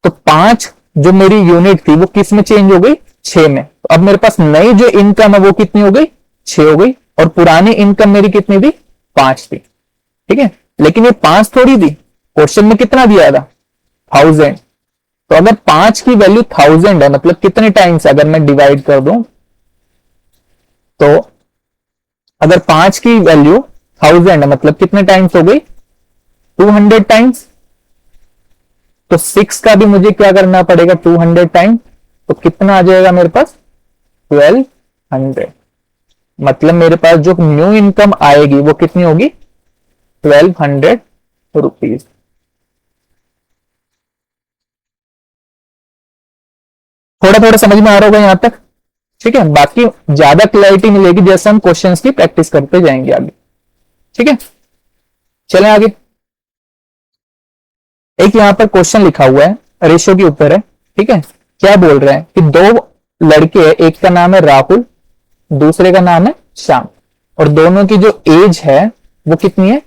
तो 5 जो मेरी यूनिट थी वो किस में चेंज हो गई, 6 में। तो अब मेरे पास नई जो इनकम है वो कितनी हो गई, 6 हो गई। और पुरानी इनकम मेरी कितनी थी, 5 थी। ठीक है, लेकिन ये 5 थोड़ी थी, क्वेश्चन में कितना दिया था, 1000। तो अगर 5 की वैल्यू 1000 है, मतलब कितने टाइम्स, अगर मैं डिवाइड कर दूं तो अगर 5 की वैल्यू 1000 है मतलब कितने टाइम्स हो गई, 200 टाइम्स। तो 6 का भी मुझे क्या करना पड़ेगा, 200 टाइम्स। तो कितना आ जाएगा मेरे पास, 1200। मतलब मेरे पास जो न्यू इनकम आएगी वो कितनी होगी, 1200 रुपीज। थोड़ा थोड़ा समझ में आ रहा होगा यहां तक। ठीक है, बाकी ज्यादा क्लैरिटी मिलेगी जैसे हम क्वेश्चंस की प्रैक्टिस करते जाएंगे आगे। ठीक है, चलें आगे। एक यहां पर क्वेश्चन लिखा हुआ है, रेशियो के ऊपर है। ठीक है, क्या बोल रहे हैं कि दो लड़के हैं, एक का नाम है राहुल, दूसरे का नाम है श्याम, और दोनों की जो एज है वो कितनी है,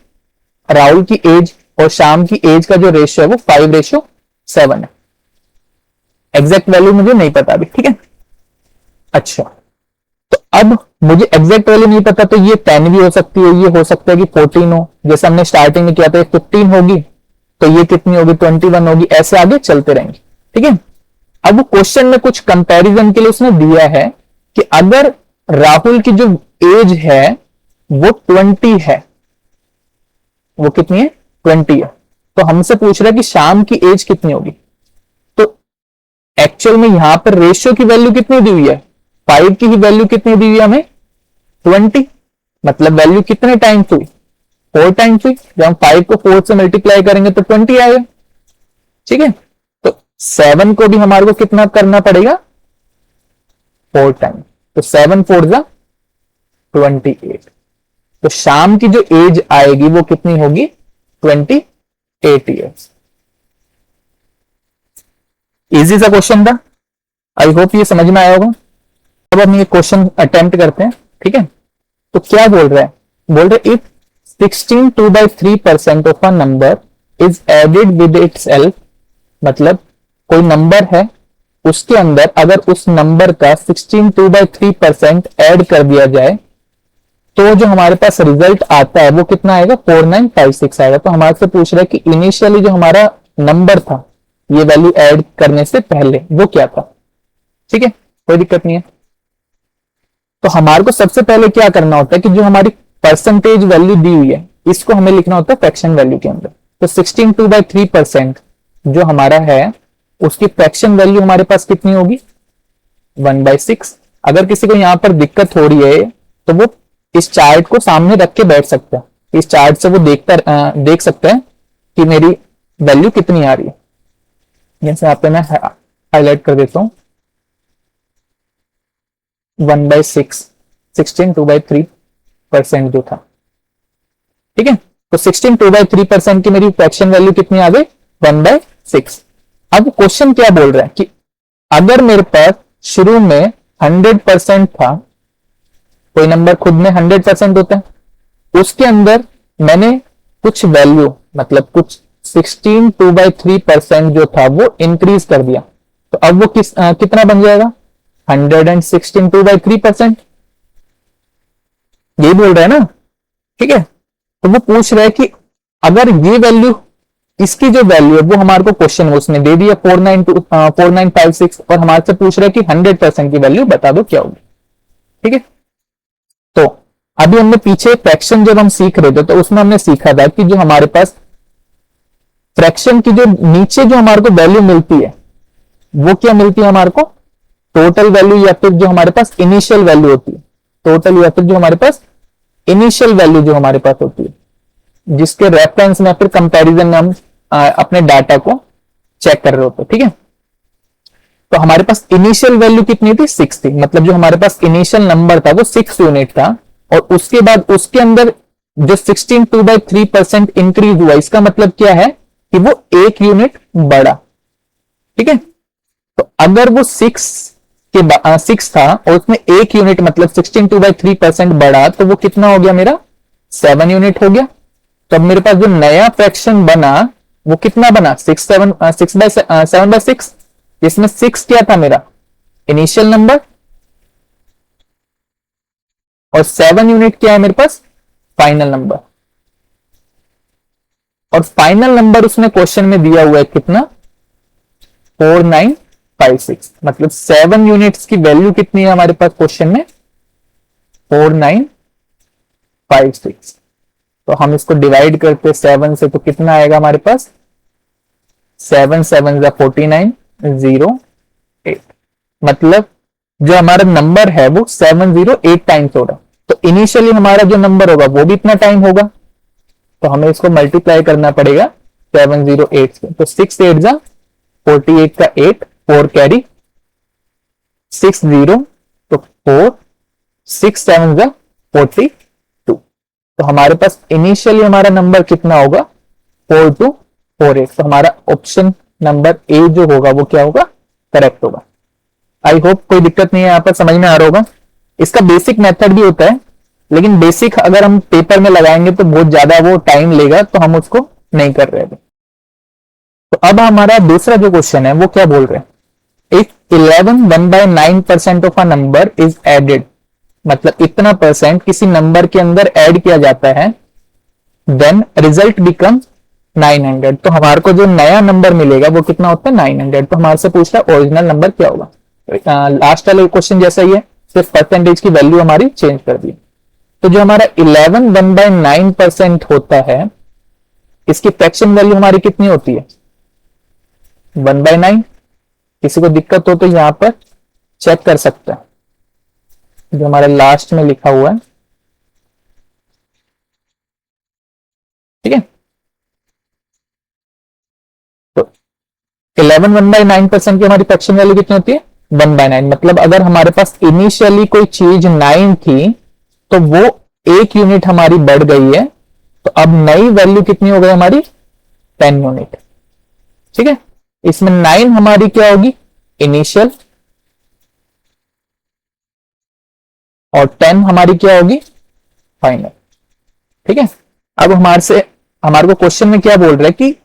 राहुल की एज और श्याम की एज का जो रेशियो है वो 5:7 है। एग्जैक्ट वैल्यू मुझे नहीं पता अभी। ठीक है, अच्छा, तो अब मुझे एग्जैक्ट वैल्यू नहीं पता, तो ये 10 भी हो सकती है, ये हो सकता है कि 14 हो, जैसे हमने स्टार्टिंग में किया था, 15 होगी, तो ये कितनी होगी, 21 होगी, ऐसे आगे चलते रहेंगे। ठीक है, अब वो क्वेश्चन में कुछ कंपैरिजन के लिए उसने दिया है कि अगर राहुल की जो एज है वो 20 है, वो कितनी है, 20 है, तो हमसे पूछ रहा है कि शाम की एज कितनी होगी। तो एक्चुअल में यहां पर रेशियो की वैल्यू कितनी दी हुई है, 5 की ही वैल्यू कितनी दी हुई है हमें, 20। मतलब वैल्यू कितने टाइम्स हुई, 4 टाइम्स हुई। जब हम 5 को 4 से मल्टीप्लाई करेंगे तो 20 आएगा। ठीक है, तो 7 को भी हमारे को कितना करना पड़ेगा, 4 टाइम, तो 7 4 जा 28। तो शाम की जो एज आएगी वो कितनी होगी, 28 ईयर्स। इजी सा क्वेश्चन था, आई होप ये समझ में आया होगा। अब हम ये क्वेश्चन अटेम्प्ट करते हैं। ठीक है, तो क्या बोल रहा है, बोल रहे if 16 2/3% of a number is added with itself, मतलब कोई नंबर है, उसके अंदर अगर उस नंबर का 16 2/3% ऐड कर दिया जाए तो जो हमारे पास रिजल्ट आता है वो कितना आएगा, 4956 आएगा। तो हमारे से पूछ रहा है कि इनिशियली जो हमारा नंबर था ये वैल्यू ऐड करने से पहले वो क्या था। ठीक है, कोई दिक्कत नहीं है। तो हमारे को सबसे पहले क्या करना होता है कि जो हमारी परसेंटेज वैल्यू दी हुई है इसको हमें लिखना होता है फ्रैक्शन वैल्यू के अंदर। तो 16 2/3% जो हमारा है उसकी फ्रैक्शन वैल्यू हमारे पास कितनी होगी, 1/6। अगर किसी को यहां पर दिक्कत हो रही है तो वो इस चार्ट को सामने रख के बैठ सकता है, इस चार्ट से वो देख सकता है कि मेरी वैल्यू कितनी आ रही है। जैसे यहाँ पे मैं हाईलाइट कर देता हूं, 1/6, 16 2/3% जो था। ठीक है, तो 16 2/3% की मेरी फ्रैक्शन वैल्यू कितनी आ गई, 1/6। अब क्वेश्चन क्या बोल रहा है कि अगर मेरे पास शुरू में 100% था, कोई नंबर खुद में 100% होता है, उसके अंदर मैंने कुछ वैल्यू मतलब कुछ 16 2/3% जो था वो इंक्रीज कर दिया, तो अब वो कितना बन जाएगा, 116 2/3%। यही बोल रहा है ना। ठीक है, तो वो पूछ रहा है कि अगर ये वैल्यू, इसकी जो वैल्यू है वो हमारे को क्वेश्चन में उसने दे दिया 4956, और हमारे से पूछ रहा है कि 100% की वैल्यू बता दो क्या होगी। ठीक है, तो अभी हमने पीछे फ्रैक्शन जब हम सीख रहे थे तो उसमें हमने सीखा था कि जो हमारे पास फ्रैक्शन की जो नीचे जो हमारे को वैल्यू मिलती है वो क्या मिलती है हमारे को, टोटल वैल्यू या फिर जो हमारे पास इनिशियल वैल्यू होती है, टोटल या फिर जो हमारे पास इनिशियल वैल्यू जो हमारे पास होती है, जिसके रेफरेंस में फिर कंपैरिजन में हम अपने डाटा को चेक कर रहे होते। ठीक है, तो हमारे पास इनिशियल वैल्यू कितनी थी, 6 थी, मतलब जो हमारे पास इनिशियल नंबर था वो 6 यूनिट था, और उसके बाद उसके अंदर जो 16 2/3% इंक्रीज हुआ, इसका मतलब क्या है कि वो 1 यूनिट बढ़ा। ठीक है, तो अगर वो 6 था और उसमें 1 यूनिट मतलब 16 2/3% बढ़ा, तो वो कितना हो गया मेरा, 7 यूनिट हो गया। तो अब मेरे पास जो नया फ्रैक्शन बना वो कितना बना, 7/6, जिसमें 6 क्या था मेरा इनिशियल नंबर, और 7 यूनिट क्या है मेरे पास, फाइनल नंबर। और फाइनल नंबर उसने क्वेश्चन में दिया हुआ है कितना, 4956। मतलब 7 यूनिट्स की वैल्यू कितनी है हमारे पास क्वेश्चन में, 4956। तो हम इसको डिवाइड करते 7 से, तो कितना आएगा हमारे पास, 7 7 49, 08। मतलब जो हमारा नंबर है वो 708 टाइम्स होगा। तो इनिशियली हमारा जो नंबर होगा वो भी इतना टाइम होगा, तो हमें इसको मल्टीप्लाई करना पड़ेगा 708 से। तो 6 8 जा 48 का 8, 4 कैरी 6 0, तो 4, 6 7 जा 42। तो हमारे पास इनिशियली हमारा नंबर कितना होगा, 4248। तो हमारा ऑप्शन नंबर ए जो होगा वो क्या होगा, करेक्ट होगा। आई होप कोई दिक्कत नहीं है, यहाँ पर समझ में आ रहा होगा। इसका बेसिक मेथड भी होता है, लेकिन बेसिक अगर हम पेपर में लगाएंगे तो बहुत ज्यादा वो टाइम लेगा, तो हम उसको नहीं कर रहे थे। तो अब हमारा दूसरा जो क्वेश्चन है वो क्या बोल रहे हैं, if 11 1/9% of a number is added, मतलब इतना परसेंट किसी नंबर के अंदर ऐड किया जाता है, देन रिजल्ट बिकम 900। तो हमारे को जो नया नंबर मिलेगा वो कितना होता है, 900। तो हमारे से पूछ रहा है ओरिजिनल नंबर क्या होगा। लास्ट वाले क्वेश्चन जैसा ही है, सिर्फ परसेंटेज की वैल्यू हमारी चेंज कर दी। तो जो हमारा 11 1/9% होता है, इसकी फ्रैक्शन वैल्यू हमारी कितनी होती है, 1/9। किसी को दिक्कत हो तो यहां पर चेक कर सकता है, जो हमारे लास्ट में लिखा हुआ है, ठीक है। तो 11 1/9% की हमारी फ्रैक्शन वैल्यू कितनी होती है, 1/9। मतलब अगर हमारे पास इनिशियली कोई चीज 9 थी, तो वो 1 यूनिट हमारी बढ़ गई है, तो अब नई वैल्यू कितनी हो गई हमारी, 10 यूनिट, ठीक है। इसमें 9 हमारी क्या होगी, इनिशियल, और 10 हमारी क्या होगी, फाइनल, ठीक है। अब हमारे को क्वेश्चन में क्या बोल रहा है कि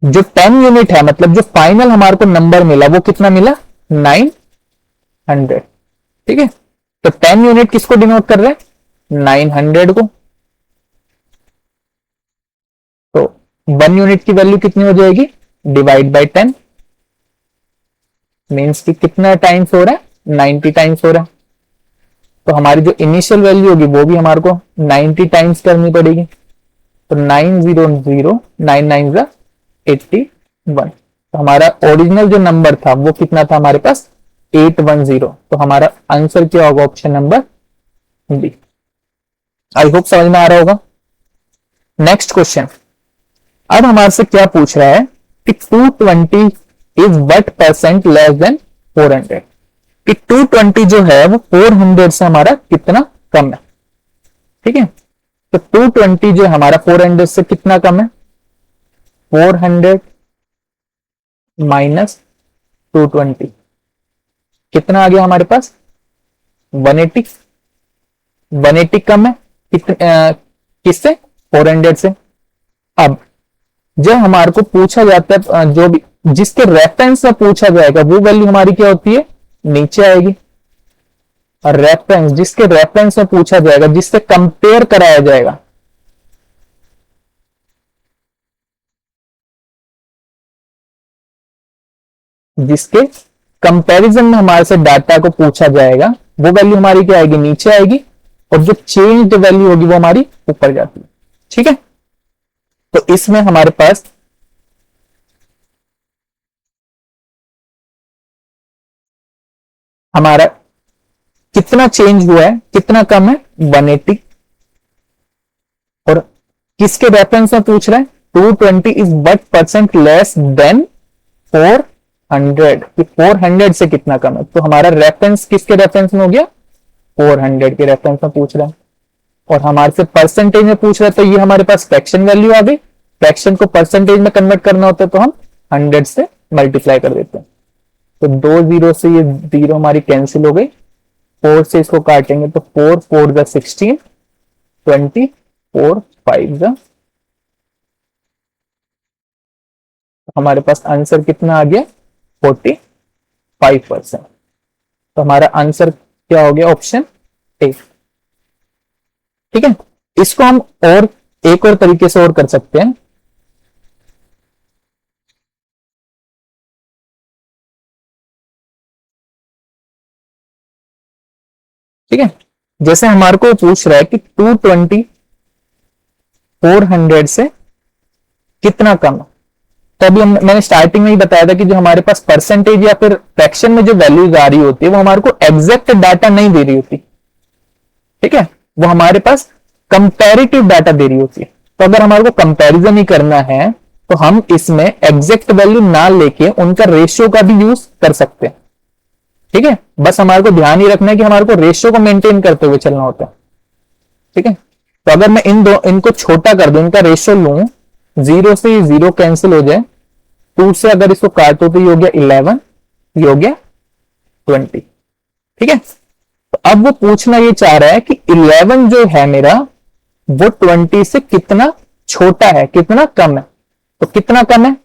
जो 10 यूनिट है, मतलब जो फाइनल हमारे को नंबर मिला वो कितना मिला, 900, ठीक है। तो 10 यूनिट किसको डिनोट कर रहा है, 900 को। तो 1 यूनिट की वैल्यू कितनी हो जाएगी, डिवाइड बाय 10, मीन्स कि कितना टाइम्स हो रहा है, 90 टाइम्स हो रहा है। तो हमारी जो इनिशियल वैल्यू होगी वो भी हमारे को 90 टाइम्स करनी पड़ेगी। तो 900 9 9 81। तो हमारा ओरिजिनल जो नंबर था वो कितना था हमारे पास, 810। तो हमारा आंसर क्या होगा, option number D. I hope समझ में आ रहा होगा। नेक्स्ट क्वेश्चन, अब हमारे से क्या पूछ रहा है कि 220 is what percent less than 400, कि 220 जो है वो 400 से हमारा कितना कम है, ठीक है। तो 220 जो हमारा 400 से कितना कम है, 400 माइनस 220 कितना आ गया हमारे पास, 180। 180 कम है किससे, 400 से। अब जब हमारे को पूछा जाता है, जो भी जिसके रेफरेंस में पूछा जाएगा वो वैल्यू हमारी क्या होती है, नीचे आएगी। और रेफरेंस, जिसके रेफरेंस में पूछा जाएगा, जिससे कंपेयर कराया जाएगा, जिसके कंपैरिजन में हमारे से डाटा को पूछा जाएगा, वो वैल्यू हमारी क्या आएगी, नीचे आएगी। और जो चेंज्ड वैल्यू होगी वो हमारी ऊपर जाती है, ठीक है। तो इसमें हमारे पास हमारा कितना चेंज हुआ है, कितना कम है, 180। और किसके रेफरेंस में पूछ रहे हैं, 220 is what percent less than 400, कि 400 से कितना कम है। तो हमारा रेफरेंस किसके रेफरेंस में हो गया, 400 के रेफरेंस में पूछ रहा है। और हमारे से परसेंटेज में पूछ रहा है, तो ये हमारे पास फ्रैक्शन वैल्यू आ गई। फ्रैक्शन को परसेंटेज में कन्वर्ट करना होता है तो हम 100 से मल्टीप्लाई कर देते हैं। तो 2 जीरो से ये जीरो हमारी कैंसिल हो गई, 4 से इसको काटेंगे तो 4 4 द 16, 20 4 5 द, हमारे पास आंसर कितना आ गया, 45%। तो हमारा आंसर क्या हो गया, ऑप्शन ए। ठीक है, इसको हम और एक और तरीके से और कर सकते हैं। ठीक है, जैसे हमारे को पूछ रहा है कि 220 400 से कितना कम है। तो अभी मैंने स्टार्टिंग में ही बताया था कि जो हमारे पास परसेंटेज या फिर फ्रैक्शन में जो वैल्यूज आ रही होती है वो हमारे को एग्जैक्ट डाटा नहीं दे रही होती। ठीक है, वो हमारे पास कंपैरेटिव डाटा दे रही होती है। तो अगर हमारे को कंपैरिजन ही करना है तो हम इसमें एग्जैक्ट वैल्यू ना लेके उनका रेशियो का भी यूज कर सकते हैं। ठीक है, बस हमारे को ध्यान ही रखना है कि हमारे को रेशियो को मेंटेन करते हुए चलना होता है। ठीक है, तो अगर मैं इनको छोटा कर दूं, इनका रेशियो लूं, 0 से 0 कैंसिल हो जाए, 2 से अगर इसको काटो तो ये हो गया 11, ये हो गया 20। ठीक है, तो अब वो पूछना ये चाह रहा है कि 11 जो है मेरा वो 20 से कितना छोटा है, कितना कम है। तो कितना कम है,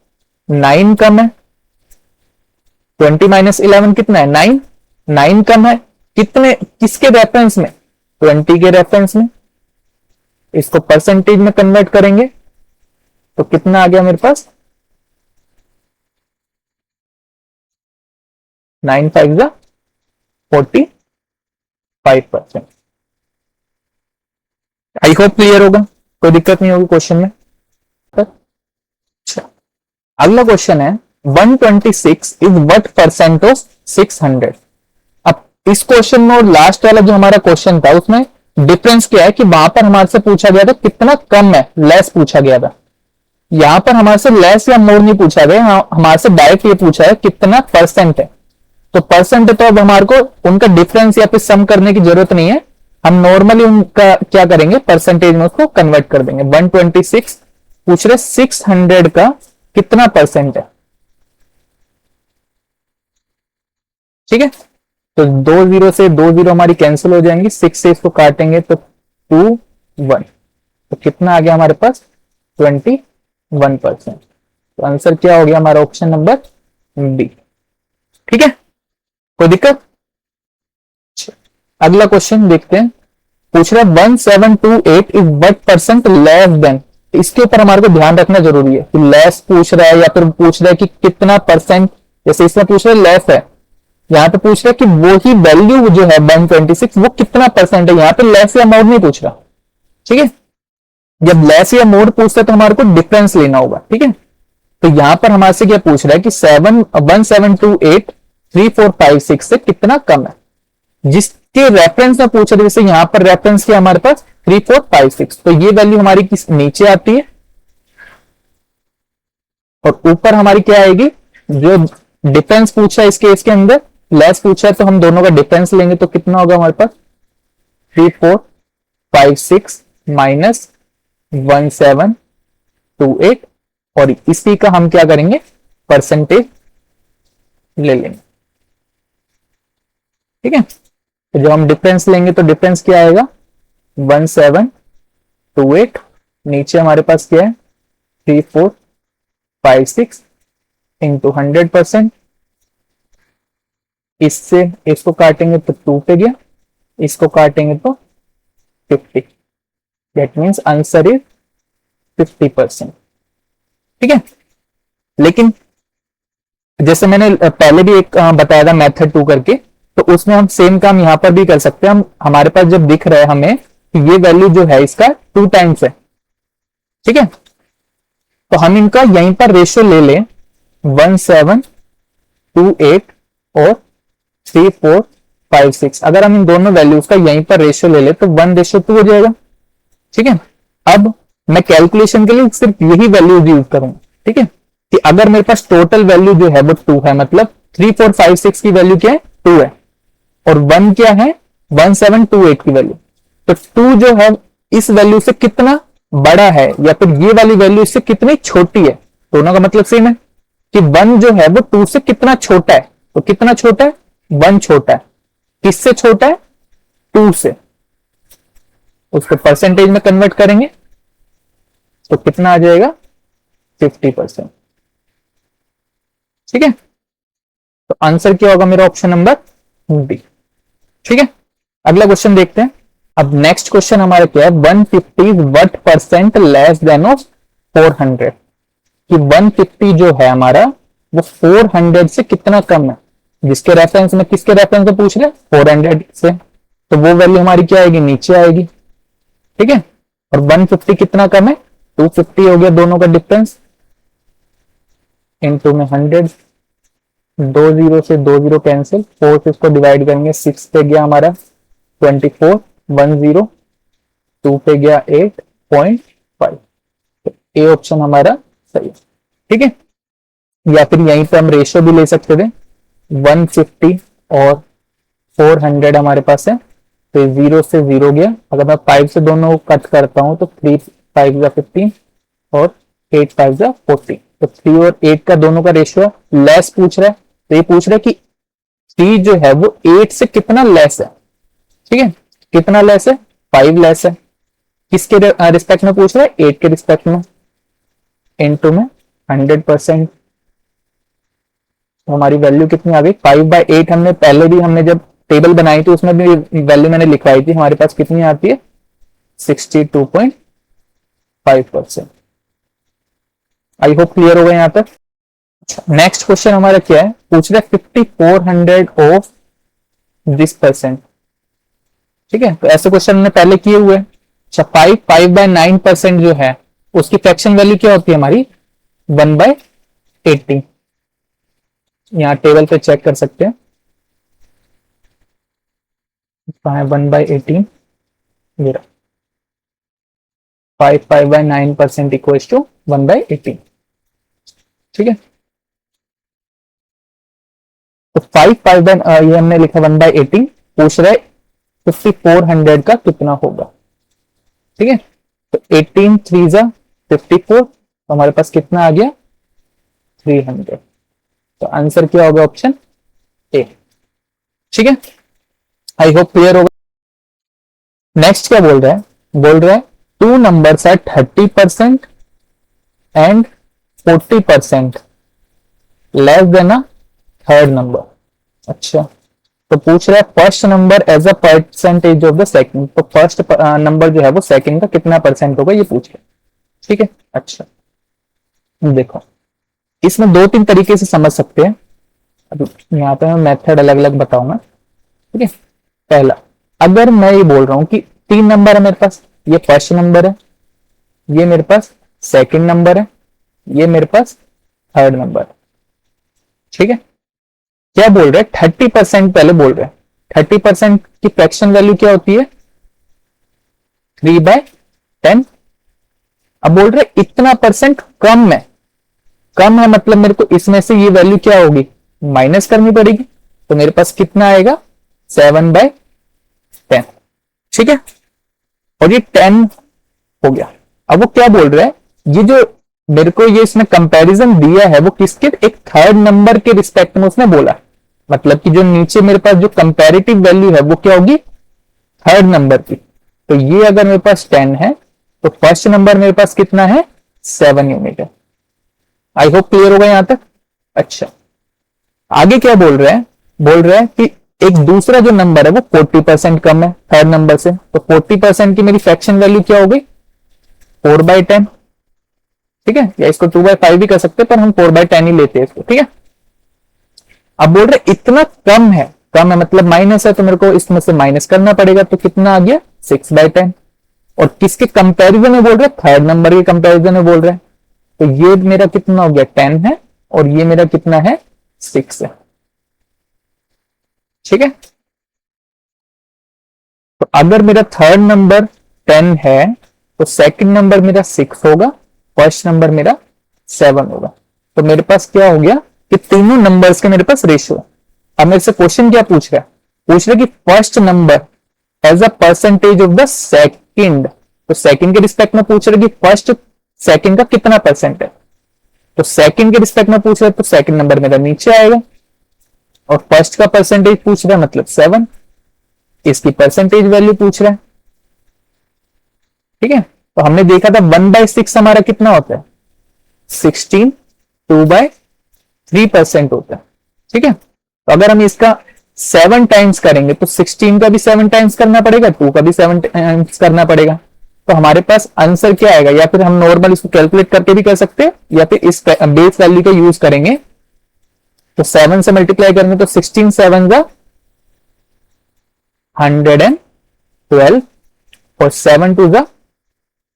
9 कम है। 20 माइनस 11 कितना है, 9। 9 कम है कितने, किसके रेफरेंस में, 20 के रेफरेंस में। इसको परसेंटेज में कन्वर्ट करेंगे तो कितना आ गया मेरे पास, 9 5 जा 45%। आई होप क्लियर होगा, कोई दिक्कत नहीं होगी क्वेश्चन में। अच्छा, अगला क्वेश्चन है 126 इज व्हाट परसेंट ऑफ 600। अब इस क्वेश्चन में और लास्ट वाला जो हमारा क्वेश्चन था उसमें डिफरेंस क्या है कि वहां पर हमारे से पूछा गया था कितना कम है, लेस पूछा गया था। यहां पर हमारे से लेस या मोर नहीं पूछा गया, हमारे से डायरेक्ट ये पूछा है कितना परसेंट है। तो परसेंट है तो अब हमारे को उनका डिफरेंस या फिर सम करने की जरूरत नहीं है, हम नॉर्मली उनका क्या करेंगे, परसेंटेज में उसको कन्वर्ट कर देंगे। 126 पूछ रहे 600 का कितना परसेंट है। ठीक है, तो 2 0 से 2 0 हमारी कैंसिल हो जाएंगी, 6 से इसको काटेंगे तो 2 1, तो कितना आ गया हमारे पास 21%। तो आंसर क्या हो गया हमारा, ऑप्शन नंबर डी। ठीक है, कोई दिक्कत। अगला क्वेश्चन देखते हैं, पूछ रहा है 1728 is what percent less than. इसके ऊपर हमारे को ध्यान रखना जरूरी है कि लेस पूछ रहा है या फिर पूछ रहा है कि कितना परसेंट। जैसे इसमें पूछ रहा है लेस है, यहां पे पूछ रहा है कि वो ही वैल्यू जो है 126 वो कितना परसेंट है। यहां पे लेस या मोर नहीं पूछ रहा। ठीक है, जब लेस या मोर पूछता है तो हमारे को डिफरेंस लेना होगा। ठीक है, तो यहां पर हमारे से क्या पूछ रहा है कि 1728 3456 से कितना कम है, जिसके रेफरेंस में पूछ रहे। जैसे यहां पर रेफरेंस किया हमारे पास 3456, तो ये वैल्यू हमारी किस नीचे आती है और ऊपर हमारी क्या आएगी, जो डिफरेंस पूछा है इस केस के अंदर लेस पूछा है तो हम दोनों का डिफरेंस लेंगे तो कितना होगा हमारे पास 3456 माइनस 1728, और इसी का हम क्या करेंगे, परसेंटेज ले लेंगे। ठीक है, तो जब हम डिफरेंस लेंगे तो डिफरेंस क्या आएगा 1728, नीचे हमारे पास क्या है 3456 इंटू 100%। इससे इसको काटेंगे तो 2 पे गया, इसको काटेंगे तो 50। That means answer is 50%। ठीक है, लेकिन जैसे मैंने पहले भी एक बताया था मेथड 2 करके, तो उसमें हम सेम काम यहां पर भी कर सकते हैं। हम हमारे पास जब दिख रहा है हमें कि ये वैल्यू जो है इसका 2 टाइम्स है। ठीक है, तो हम इनका यहीं पर रेशियो ले लें 1728 और 3456। अगर हम इन दोनों वैल्यूज का यहीं पर रेशियो ले ले तो 1:2 हो जाएगा। ठीक है, अब मैं कैलकुलेशन के लिए सिर्फ यही वैल्यूज यूज करूंगा। ठीक है, कि अगर मेरे पास टोटल वैल्यू जो है वो 2 है, मतलब 3456 की वैल्यू क्या है 2 है, और 1 क्या है 1728 की वैल्यू। तो 2 जो है इस वैल्यू से कितना बड़ा है या फिर ये वाली वैल्यू इससे कितनी छोटी है, दोनों का मतलब सेम है कि 1 जो है वो 2 से कितना छोटा है। तो कितना छोटा है, 1 छोटा है। किससे छोटा है, 2 से। उसको परसेंटेज में कन्वर्ट करेंगे तो कितना आ जाएगा 50%। ठीक है, तो आंसर क्या होगा मेरा, ऑप्शन नंबर डी। ठीक है, अगला क्वेश्चन देखते हैं। अब नेक्स्ट क्वेश्चन हमारा क्या है, 150 what percent less than of 400, कि 150 जो है हमारा वो 400 से कितना कम है, जिसके रेफरेंस में, किसके रेफरेंस में पूछ रहे हैं, 400 से, तो वो वैल्यू हमारी क्या आएगी, नीचे आएगी। ठीक है, और 150 कितना कम है, 250 हो गया दोनों का डिफरेंस, इनटू में 100, 20 से 20 कैंसिल, 4 से इसको डिवाइड करेंगे, 6 पे गया हमारा 24, 10, 2 पे गया 8.5, तो ए ऑप्शन हमारा सही है। ठीक है, या फिर यहीं पे हम रेशियो भी ले सकते थे, 150 और 400 हमारे पास है, तो 0 से 0 गया, अगर मैं 5 से दोनों कट करता हूं तो 3 5 15 और 8 5 40, तो 3 और 8 का दोनों का रेशियो लेस पूछ रहा है, तो ये पूछ रहा है कि 3 जो है वो 8 से कितना लेस है। ठीक है, कितना लेस है, 5 लेस है, किसके रिस्पेक्ट में पूछ रहा है, 8 के रिस्पेक्ट में, इनटू में 100%, हमारी वैल्यू कितनी आ गई, 5/8, हमने पहले भी हमने जब टेबल बनाई थी उसमें भी वैल्यू मैंने लिखवाई थी, हमारे पास कितनी आती है, 62.5%। आई होप क्लियर होगा यहां तक। नेक्स्ट क्वेश्चन हमारा क्या है, पूछ रहा है 5400 ऑफ दिस परसेंट। ठीक है, तो ऐसे क्वेश्चन हमने पहले किए हुए। अच्छा, 5/9% जो है उसकी फ्रैक्शन वैल्यू क्या होती है हमारी, 1/80। यहां टेबल पे चेक कर सकते हैं, 1/18, 5/9% इक्वल्स टू 1/18। ठीक है, तो 5 ये हमने लिखा 1/18, पूछ रहा है 5400 का कितना होगा। ठीक है, तो 18 3 54, तो हमारे पास कितना आ गया, 300, तो आंसर क्या होगा, ऑप्शन ए। ठीक है, आई होप क्लियर होगा। नेक्स्ट क्या बोल रहा है, बोल रहा है 2 numbers are 30% and 40% less than a third number. अच्छा, तो पूछ रहा है first number as a percentage of the second, तो फर्स्ट नंबर जो है वो सेकंड का कितना परसेंट होगा ये पूछ रहा है। ठीक है, अच्छा देखो, इसमें 2-3 तरीके से समझ सकते हैं, अब यहाँ पे मैं मेथड अलग अलग बताऊंगा। ठीक है, पहला, अगर मैं ये बोल रहा हूं कि 3 नंबर है मेरे पास, ये फर्स्ट नंबर है, ये मेरे पास सेकंड नंबर है, ये मेरे पास थर्ड नंबर है। ठीक है, क्या बोल रहे हैं, 30% पहले बोल रहे हैं, 30% की फ्रैक्शन वैल्यू क्या होती है, 3/10। अब बोल रहे इतना परसेंट कम है, कम है मतलब मेरे को इसमें से ये वैल्यू क्या होगी, माइनस करनी पड़ेगी, तो मेरे पास कितना आएगा, 7/10। ठीक है, और ये 10 हो गया। अब वो क्या बोल रहा है, ये जो मेरे को ये इसने कंपैरिजन दिया है वो किसके, एक थर्ड नंबर के रिस्पेक्ट में उसने बोला, मतलब कि जो नीचे मेरे पास जो कंपैरेटिव वैल्यू है वो क्या होगी, थर्ड नंबर की। तो ये अगर मेरे पास 10 है तो फर्स्ट नंबर मेरे पास कितना है, 7 यूनिट है। आई होप क्लियर होगा यहां तक। अच्छा, आगे क्या बोल रहे हैं, बोल रहे हैं कि एक दूसरा जो नंबर है वो 40% कम है थर्ड नंबर से, तो 40% की मेरी फ्रैक्शन वैल्यू क्या हो गई, 4/10। ठीक है, या इसको 2/5 भी कर सकते हैं, पर हम 4/10 ही लेते हैं इसको। ठीक है, अब बोल रहे इतना कम है, कम है मतलब माइनस है, तो मेरे को इसमें से माइनस करना पड़ेगा, तो कितना आ गया, 6/10। और किसके कंपैरिजन में बोल रहे, थर्ड नंबर के कंपैरिजन में बोल रहे हैं, तो ये मेरा कितना हो गया, 10 है, और ये मेरा कितना है, 6 है। ठीक है, तो अगर मेरा थर्ड नंबर 10 है तो सेकंड नंबर मेरा 6 होगा, फर्स्ट नंबर मेरा 7 होगा। तो मेरे पास क्या हो गया कि तीनों नंबर्स के मेरे पास रेशियो। अब मेरे से क्वेश्चन क्या पूछ रहा है, पूछ रहा है कि first number as a percentage of the second, तो सेकंड के रिस्पेक्ट में पूछ रहा है कि फर्स्ट सेकंड का कितना परसेंट है, तो सेकंड के रिस्पेक्ट में पूछ रहा है तो सेकंड नंबर मेरा नीचे आएगा, और फर्स्ट का परसेंटेज पूछ रहा है मतलब 7, इसकी परसेंटेज वैल्यू पूछ रहा है। ठीक है, तो हमने देखा था 1/6 हमारा कितना होता है, 16, 2/3% होता है। ठीक है, तो अगर हम इसका 7 टाइम्स करेंगे तो 16 का भी 7 टाइम्स करना पड़ेगा, 2 का भी 7 टाइम्स करना पड़ेगा। तो हमारे पास आंसर क्या आएगा, या फिर हम नॉर्मल इसको कैलकुलेट करके भी कर सकते हैं या फिर इस बेस वैल्यू का यूज करेंगे। तो 7 से मल्टीप्लाई करेंगे तो 16 7 का 112 और 7 2 का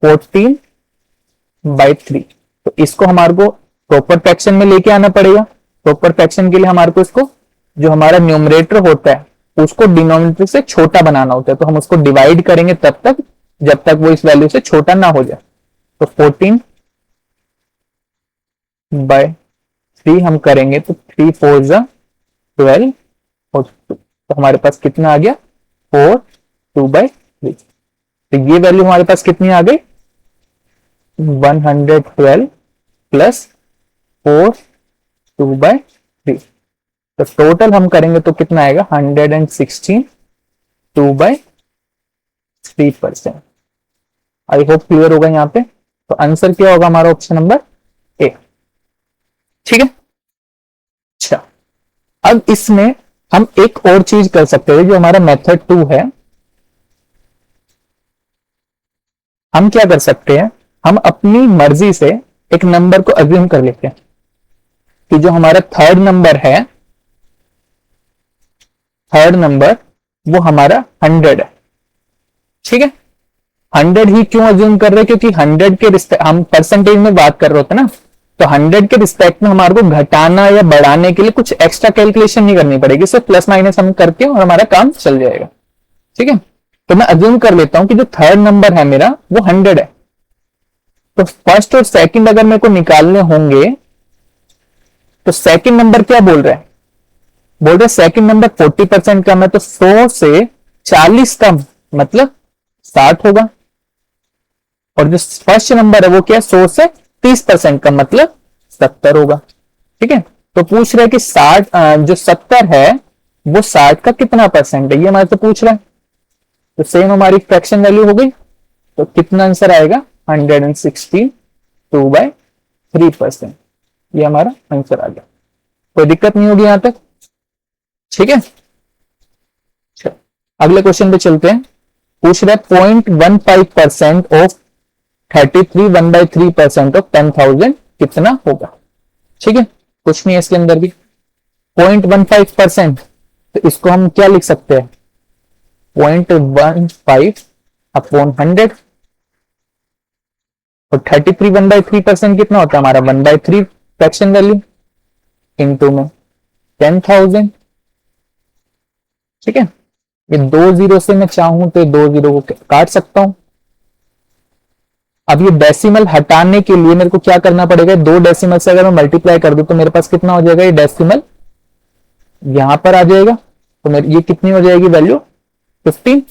14/3। तो इसको हमारे को प्रॉपर फ्रैक्शन में लेके आना पड़ेगा। प्रॉपर फ्रैक्शन के लिए हमारे को इसको जो हमारा न्यूमरेटर होता है उसको डिनोमिनेटर से छोटा बनाना होता है। तो हम उसको डिवाइड करेंगे तब तक जब तक वो इस वैल्यू से छोटा ना हो जाए। तो 14/3 हम करेंगे तो 3 4 12 और 2, तो हमारे पास कितना आ गया 4 2/3। तो ये वैल्यू हमारे पास कितनी आ गई 112 प्लस 4 2/3। तो टोटल हम करेंगे तो कितना आएगा 116 2/3%। आई होप क्लियर होगा यहाँ पे। तो आंसर क्या होगा हमारा ऑप्शन नंबर ए। ठीक है। अच्छा, अब इसमें हम एक और चीज कर सकते हैं जो हमारा मेथड 2 है। हम क्या कर सकते हैं, हम अपनी मर्जी से एक नंबर को अज्यूम कर लेते हैं कि जो हमारा थर्ड नंबर है, थर्ड नंबर वो हमारा 100 है। ठीक है। 100 ही क्यों अज्यूम कर रहे हैं, क्योंकि 100 के रिस्पेक्ट हम परसेंटेज में बात कर रहे होते ना, तो 100 के रिस्पेक्ट में हमारे को घटाना या बढ़ाने के लिए कुछ एक्स्ट्रा कैलकुलेशन नहीं करनी पड़ेगी, सिर्फ प्लस माइनस हम करके और हमारा काम चल जाएगा। ठीक है। तो मैं अज्यूम कर लेता हूं कि जो थर्ड नंबर है मेरा वो 100 है। तो फर्स्ट और सेकंड अगर मेरे को निकालने होंगे तो सेकंड नंबर क्या बोल रहे हैं, बोल रहे सेकंड नंबर 40% कम है, तो 100 से 40 कम मतलब 60 होगा। और जो फर्स्ट नंबर है वो क्या है 100 से 30% कम मतलब 70 होगा। ठीक है। तो पूछ रहे हैं कि 60 जो 70 है वो 60 का कितना परसेंट है, ये हमारे से पूछ रहा है। तो सेम हमारी फ्रैक्शन वैल्यू हो गई। तो कितना आंसर आएगा 116 2/3%। ये हमारा आंसर आ गया। कोई दिक्कत नहीं होगी यहां तक। ठीक है। अगले क्वेश्चन पे चलते हैं। पूछ रहा है 0.15% ऑफ 33 1/3% ऑफ 10,000 कितना होगा। ठीक है। कुछ नहीं है इसके अंदर भी 0.15%। तो इसको हम क्या लिख सकते हैं 0.15/100 और 33 1/3% कितना होता है हमारा 1/3 फ्रैक्शन वैल्यू इनटू में 10,000। ठीक है। ये 2 जीरो से मैं चाहूं तो 2 जीरो को काट सकता हूं। अब ये डेसिमल हटाने के लिए मेरे को क्या करना पड़ेगा, 2 डेसिमल से अगर मैं मल्टीप्लाई कर दूं तो मेरे पास कितना हो जाएगा, ये डेसिमल यहां पर आ जाएगा। तो मेरी ये कितनी हो जाएगी वैल्यू 15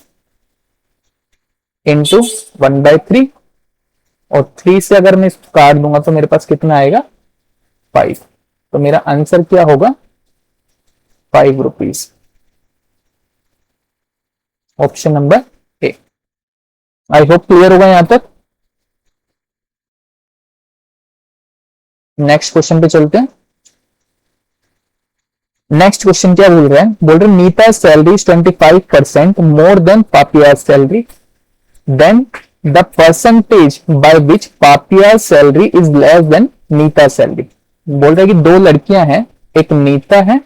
इंटू 1/3 और 3 से अगर मैं इसको काट दूंगा तो मेरे पास कितना आएगा 5। तो मेरा आंसर क्या होगा 5 rupees. Option number A. I hope clear होगा यहां तक। नेक्स्ट क्वेश्चन पे चलते हैं। नेक्स्ट क्वेश्चन क्या बोल रहे हैं, बोल रहे Neeta salary 25% more than Papiya salary, then the percentage by which Papiya salary is less than Neeta salary. बोल रहे कि 2 लड़कियां हैं, एक नीता है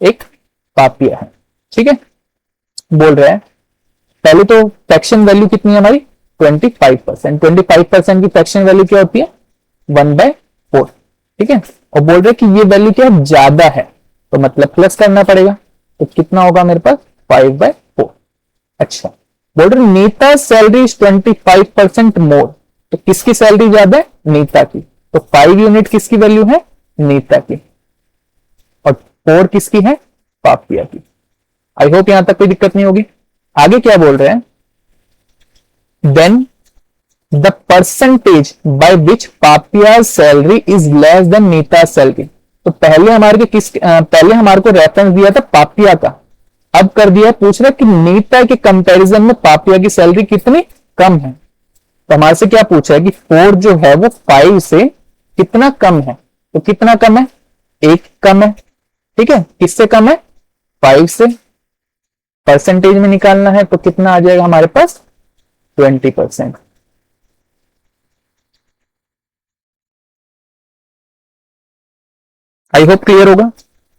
एक पापिया है। ठीक है। बोल रहे हैं पहले तो फ्रैक्शन वैल्यू कितनी है हमारी 25%। 25% की फ्रैक्शन वैल्यू क्या होती है 1/4। ठीक है। और बोल रहे कि ये वैल्यू क्या ज्यादा है तो मतलब प्लस करना पड़ेगा। तो कितना होगा मेरे पास 5/4। अच्छा, बोल रहे नीता सैलरी 25% मोर, तो किसकी सैलरी ज्यादा है नीता की। तो 5 यूनिट किसकी वैल्यू है नीता की और 4 किसकी है पापिया की। आई होप यहां तक कोई दिक्कत नहीं होगी। आगे क्या बोल रहे हैं, then the percentage by which Papiya salary is less than Neeta salary. तो पहले हमारे पहले हमारे को रेफरेंस दिया था पापिया का, अब कर दिया पूछ रहा कि नीता के कंपैरिजन में पापिया की सैलरी कितनी कम है। तो हमारे से क्या पूछा है कि 4 जो है वो 5 से कितना कम है। तो कितना कम है 1 कम है। ठीक है। किससे कम है 5 से। परसेंटेज में निकालना है तो कितना आ जाएगा हमारे पास 20%। आई होप क्लियर होगा।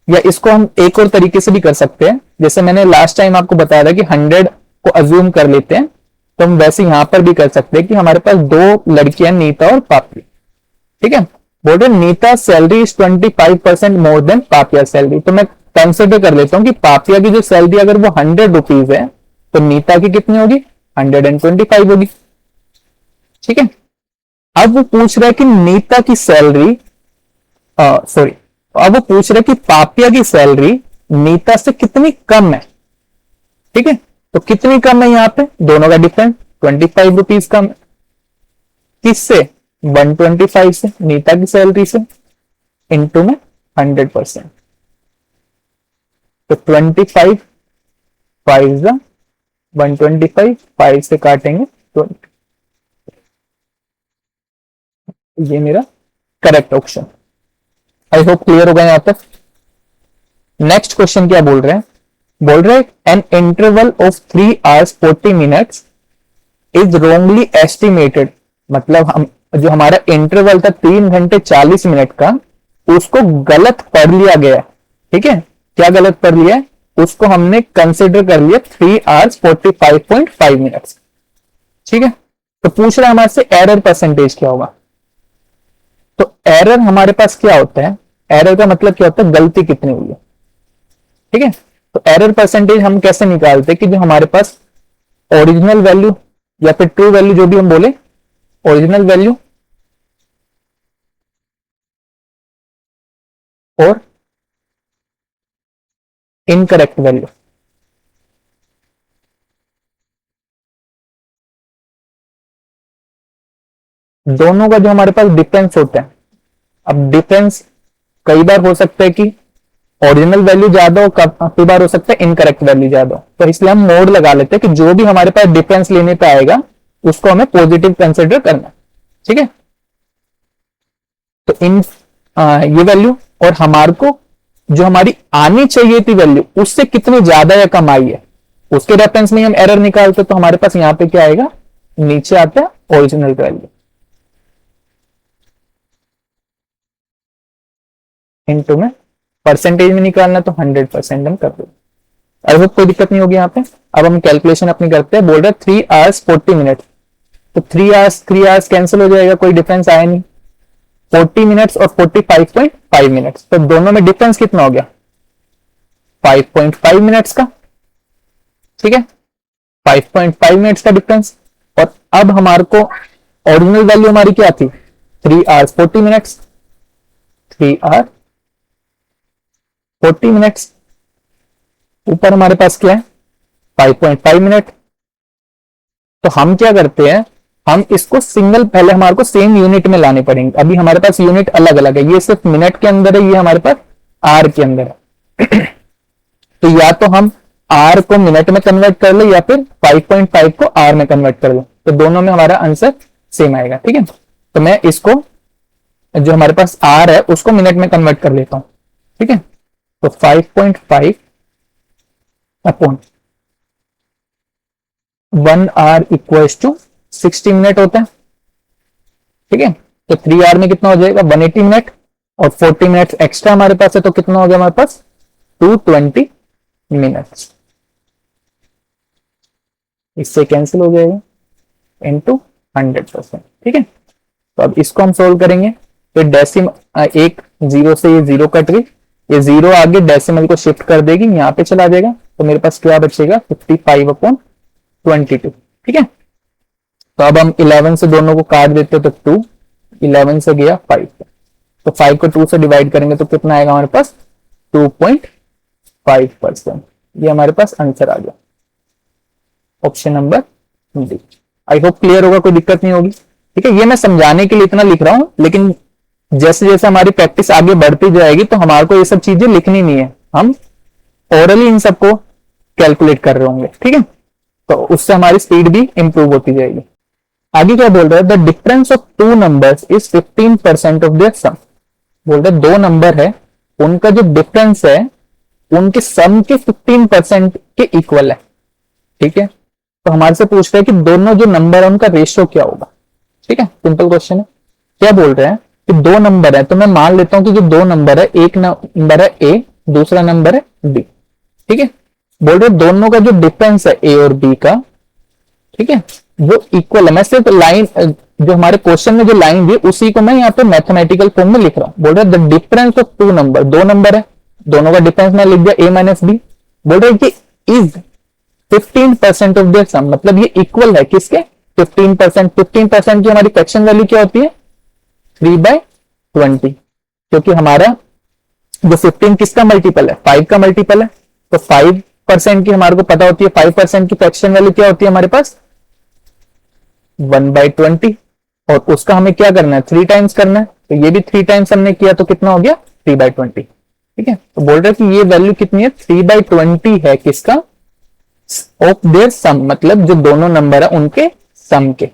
या इसको हम एक और तरीके से भी कर सकते हैं, जैसे मैंने लास्ट टाइम आपको बताया था कि 100 को अज्यूम कर लेते हैं, तो हम वैसे यहां पर भी कर सकते हैं कि हमारे पास दो लड़कियां नीता और पापी, ठीक है। बोल रहे Neeta salary is 25% more than Papiya salary, तो मैं कंसिडर कर लेता हूं कि पापिया की जो सैलरी अगर वो 100 रुपीज है तो नीता की कितनी होगी, 125 होगी, ठीक है। अब वो पूछ रहा है कि नीता की सैलरी सॉरी अब वो पूछ रहे कि पापिया की सैलरी नीता से कितनी कम है, ठीक है। तो कितनी कम है यहां पे, दोनों का डिफरेंस 25 रुपीज कम है। किससे, 125 से, नीता की सैलरी से, इंटू में 100%। तो 25 5 जा 125, 5 से काटेंगे 20, ये मेरा करेक्ट ऑप्शन। आई होप क्लियर होगा यहां तक। नेक्स्ट क्वेश्चन क्या बोल रहे हैं, बोल रहे हैं an interval of 3 hours 40 minutes is wrongly estimated, मतलब हम जो हमारा इंटरवल था 3 घंटे 40 मिनट का, उसको गलत पढ़ लिया गया, ठीक है। क्या गलत पढ़ लिया है, उसको हमने कंसिडर कर लिया 3 hours 45.5 minutes, ठीक है। तो पूछ रहा है हमारे से एरर परसेंटेज क्या होगा। तो एरर हमारे पास क्या होता है, एरर का मतलब क्या होता है, गलती कितनी हुई है, ठीक है। तो एरर परसेंटेज हम कैसे निकालते हैं कि जो हमारे पास ओरिजिनल वैल्यू या फिर ट्रू वैल्यू, जो भी हम बोले, ओरिजिनल वैल्यू और इनकरेक्ट वैल्यू, दोनों का जो हमारे पास डिफरेंस होता है। अब डिफरेंस कई बार हो सकता है कि ओरिजिनल वैल्यू ज्यादा हो, कई बार हो सकता है इनकरेक्ट वैल्यू ज्यादा हो, तो इसलिए हम मोड लगा लेते हैं कि जो भी हमारे पास डिफरेंस लेने पे आएगा उसको हमें पॉजिटिव कंसिडर करना, ठीक है। तो इन ये वैल्यू और हमारे को जो हमारी आनी चाहिए थी वैल्यू उससे कितनी ज्यादा या कम आई है, उसके रेफरेंस में हम एरर निकालते, तो हमारे पास यहां पे क्या आएगा, नीचे आता है ओरिजिनल वैल्यू इनटू में परसेंटेज में निकालना, तो 100% हम कर दो। आई होप कोई दिक्कत नहीं होगी यहाँ पे। अब हम कैलकुलेशन अपनी करते हैं, बोल रहे 3 hours 40 minutes, तो 3 hours कैंसिल हो जाएगा, कोई डिफरेंस आया नहीं। 40 मिनट्स और 45.5 मिनट्स, तो दोनों में डिफरेंस कितना हो गया, 5.5 मिनट्स का, ठीक है। 5.5 मिनट्स का डिफरेंस। और अब हमारे को ओरिजिनल वैल्यू हमारी क्या थी, 3 hours 40 मिनट्स, 3 hours 40 मिनट्स, ऊपर हमारे पास क्या है 5.5 मिनट। तो हम क्या करते हैं, हम इसको सिंगल, पहले हमारे को सेम यूनिट में लाने पड़ेंगे। अभी हमारे पास यूनिट अलग अलग है, ये सिर्फ मिनट के अंदर है, ये हमारे पास आर के अंदर है। तो या तो हम आर को मिनट में कन्वर्ट कर ले या फिर 5.5 को आर में कन्वर्ट कर ले, तो दोनों में हमारा आंसर सेम आएगा, ठीक है। तो मैं इसको जो हमारे पास आर है उसको मिनट में कन्वर्ट कर लेता हूं, ठीक है। तो 5.5 upon 1 hour equals to 60 minute होता है, ठीक है। तो 3 hour में कितना हो जाएगा 180 मिनट, और 40 मिनट एक्स्ट्रा हमारे पास है, तो कितना हो गया हमारे पास 220 मिनट्स, इससे कैंसिल हो जाएगा इनटू 100%, ठीक है। तो अब इसको हम सोल्व करेंगे, तो डेसिम एक जीरो से ये जीरो कट गई, ये जीरो आगे डेसिमल को शिफ्ट कर देगी, यहां पे चला जाएगा, तो मेरे पास क्या बचेगा 55/22, ठीक है। तो अब हम 11 से दोनों को काट देते तो 2, 11 से गया 5, तो 5 को 2 से डिवाइड करेंगे तो कितना आएगा हमारे पास 2.5%। ये हमारे पास आंसर आ गया, ऑप्शन नंबर डी। आई होप क्लियर होगा, कोई दिक्कत नहीं होगी, ठीक है। ये मैं समझाने के लिए इतना लिख रहा हूं, लेकिन जैसे जैसे हमारी प्रैक्टिस आगे बढ़ती जाएगी तो हमारे को ये सब चीजें लिखनी नहीं है, हम ओरली इन सबको कैलकुलेट कर रहे होंगे, ठीक है। तो उससे हमारी स्पीड भी इंप्रूव होती जाएगी। आगे क्या बोल रहा है, the difference of two numbers is 15% of their sum. बोल रहे दो नंबर है, उनका जो डिफरेंस है उनके सम के 15% के इक्वल है। ठीक है, तो हमारे से पूछ रहे हैं कि दोनों जो नंबर है उनका रेशियो क्या होगा। ठीक है, सिंपल क्वेश्चन है। क्या बोल रहे हैं कि दो नंबर है, तो मैं मान लेता हूं कि जो दो नंबर है, एक नंबर है ए, दूसरा नंबर है बी। ठीक है, बोल रहे दोनों का जो डिफरेंस है ए और बी का, ठीक है, वो इक्वल है। मैं सिर्फ लाइन जो हमारे क्वेश्चन में जो लाइन दी उसी को मैं यहाँ पे मैथमेटिकल फॉर्म में लिख रहा हूं। बोल रहे the difference of two number, दो नंबर है, दोनों का डिफरेंस मैं लिख दिया ए माइनस बी। बोल रहे कि इज 15% ऑफ देयर सम, मतलब ये इक्वल है किसके, 15%। 15% की हमारी फ्रैक्शन वैल्यू क्या होती है, 3/20, क्योंकि हमारा जो 15 किसका मल्टीपल है, 5 का मल्टीपल है, तो 5% की हमारे को पता होती है, 5% की फ्रैक्शन वैल्यू क्या होती है हमारे पास, 1/20, और उसका हमें क्या करना है, 3 टाइम्स करना है, तो ये भी 3 टाइम्स हमने किया तो कितना हो गया, 3/20। ठीक है, तो बोल रहे हैं कि ये वैल्यू कितनी है, 3/20 है किसका, ऑफ देयर सम, मतलब जो दोनों नंबर है उनके सम के।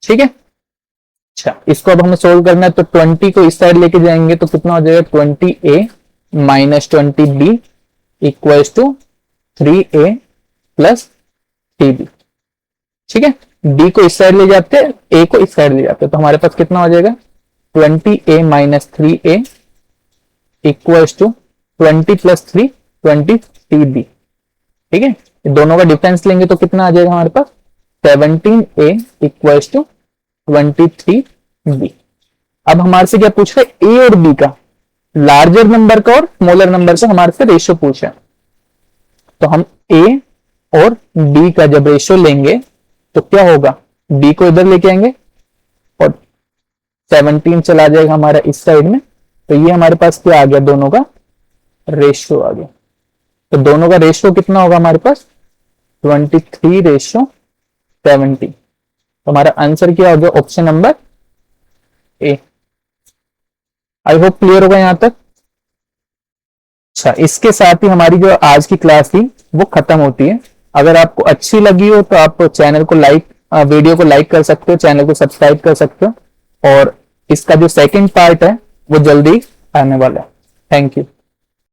ठीक है, अच्छा इसको अब हमें सोल्व करना है, तो 20 को इस साइड लेके जाएंगे तो कितना हो जाएगा, 20a minus 20b equals to 3a plus 3b। ठीक है, b को इस साइड ले जाते हैं, a को इस साइड ले जाते हैं, तो हमारे पास कितना हो जाएगा, 20a minus 3a equals to 20 plus 3 23b। ठीक है, दोनों का डिफरेंस लेंगे तो कितना आ जाएगा हमारे पास, 17a इक्वल्स टू 23b। अब हमारे से क्या पूछ रहा है, ए और बी का, लार्जर नंबर का और स्मॉलर नंबर का हमारे से रेशियो पूछा है। तो हम ए और बी का जब रेशियो लेंगे तो क्या होगा, बी को इधर लेके आएंगे और 17 चला जाएगा हमारा इस साइड में, तो ये हमारे पास क्या आ गया, दोनों का रेशियो आ गया। तो दोनों का रेशियो कितना होगा हमारे पास, 23:17। तो हमारा आंसर क्या हो गया, option number A. I hope clear होगा यहां तक। अच्छा, इसके साथ ही हमारी जो आज की क्लास थी वो खत्म होती है। अगर आपको अच्छी लगी हो तो आप चैनल को वीडियो को लाइक कर सकते हो, चैनल को सब्सक्राइब कर सकते हो, और इसका जो सेकंड पार्ट है वो जल्दी आने वाला है। Thank you.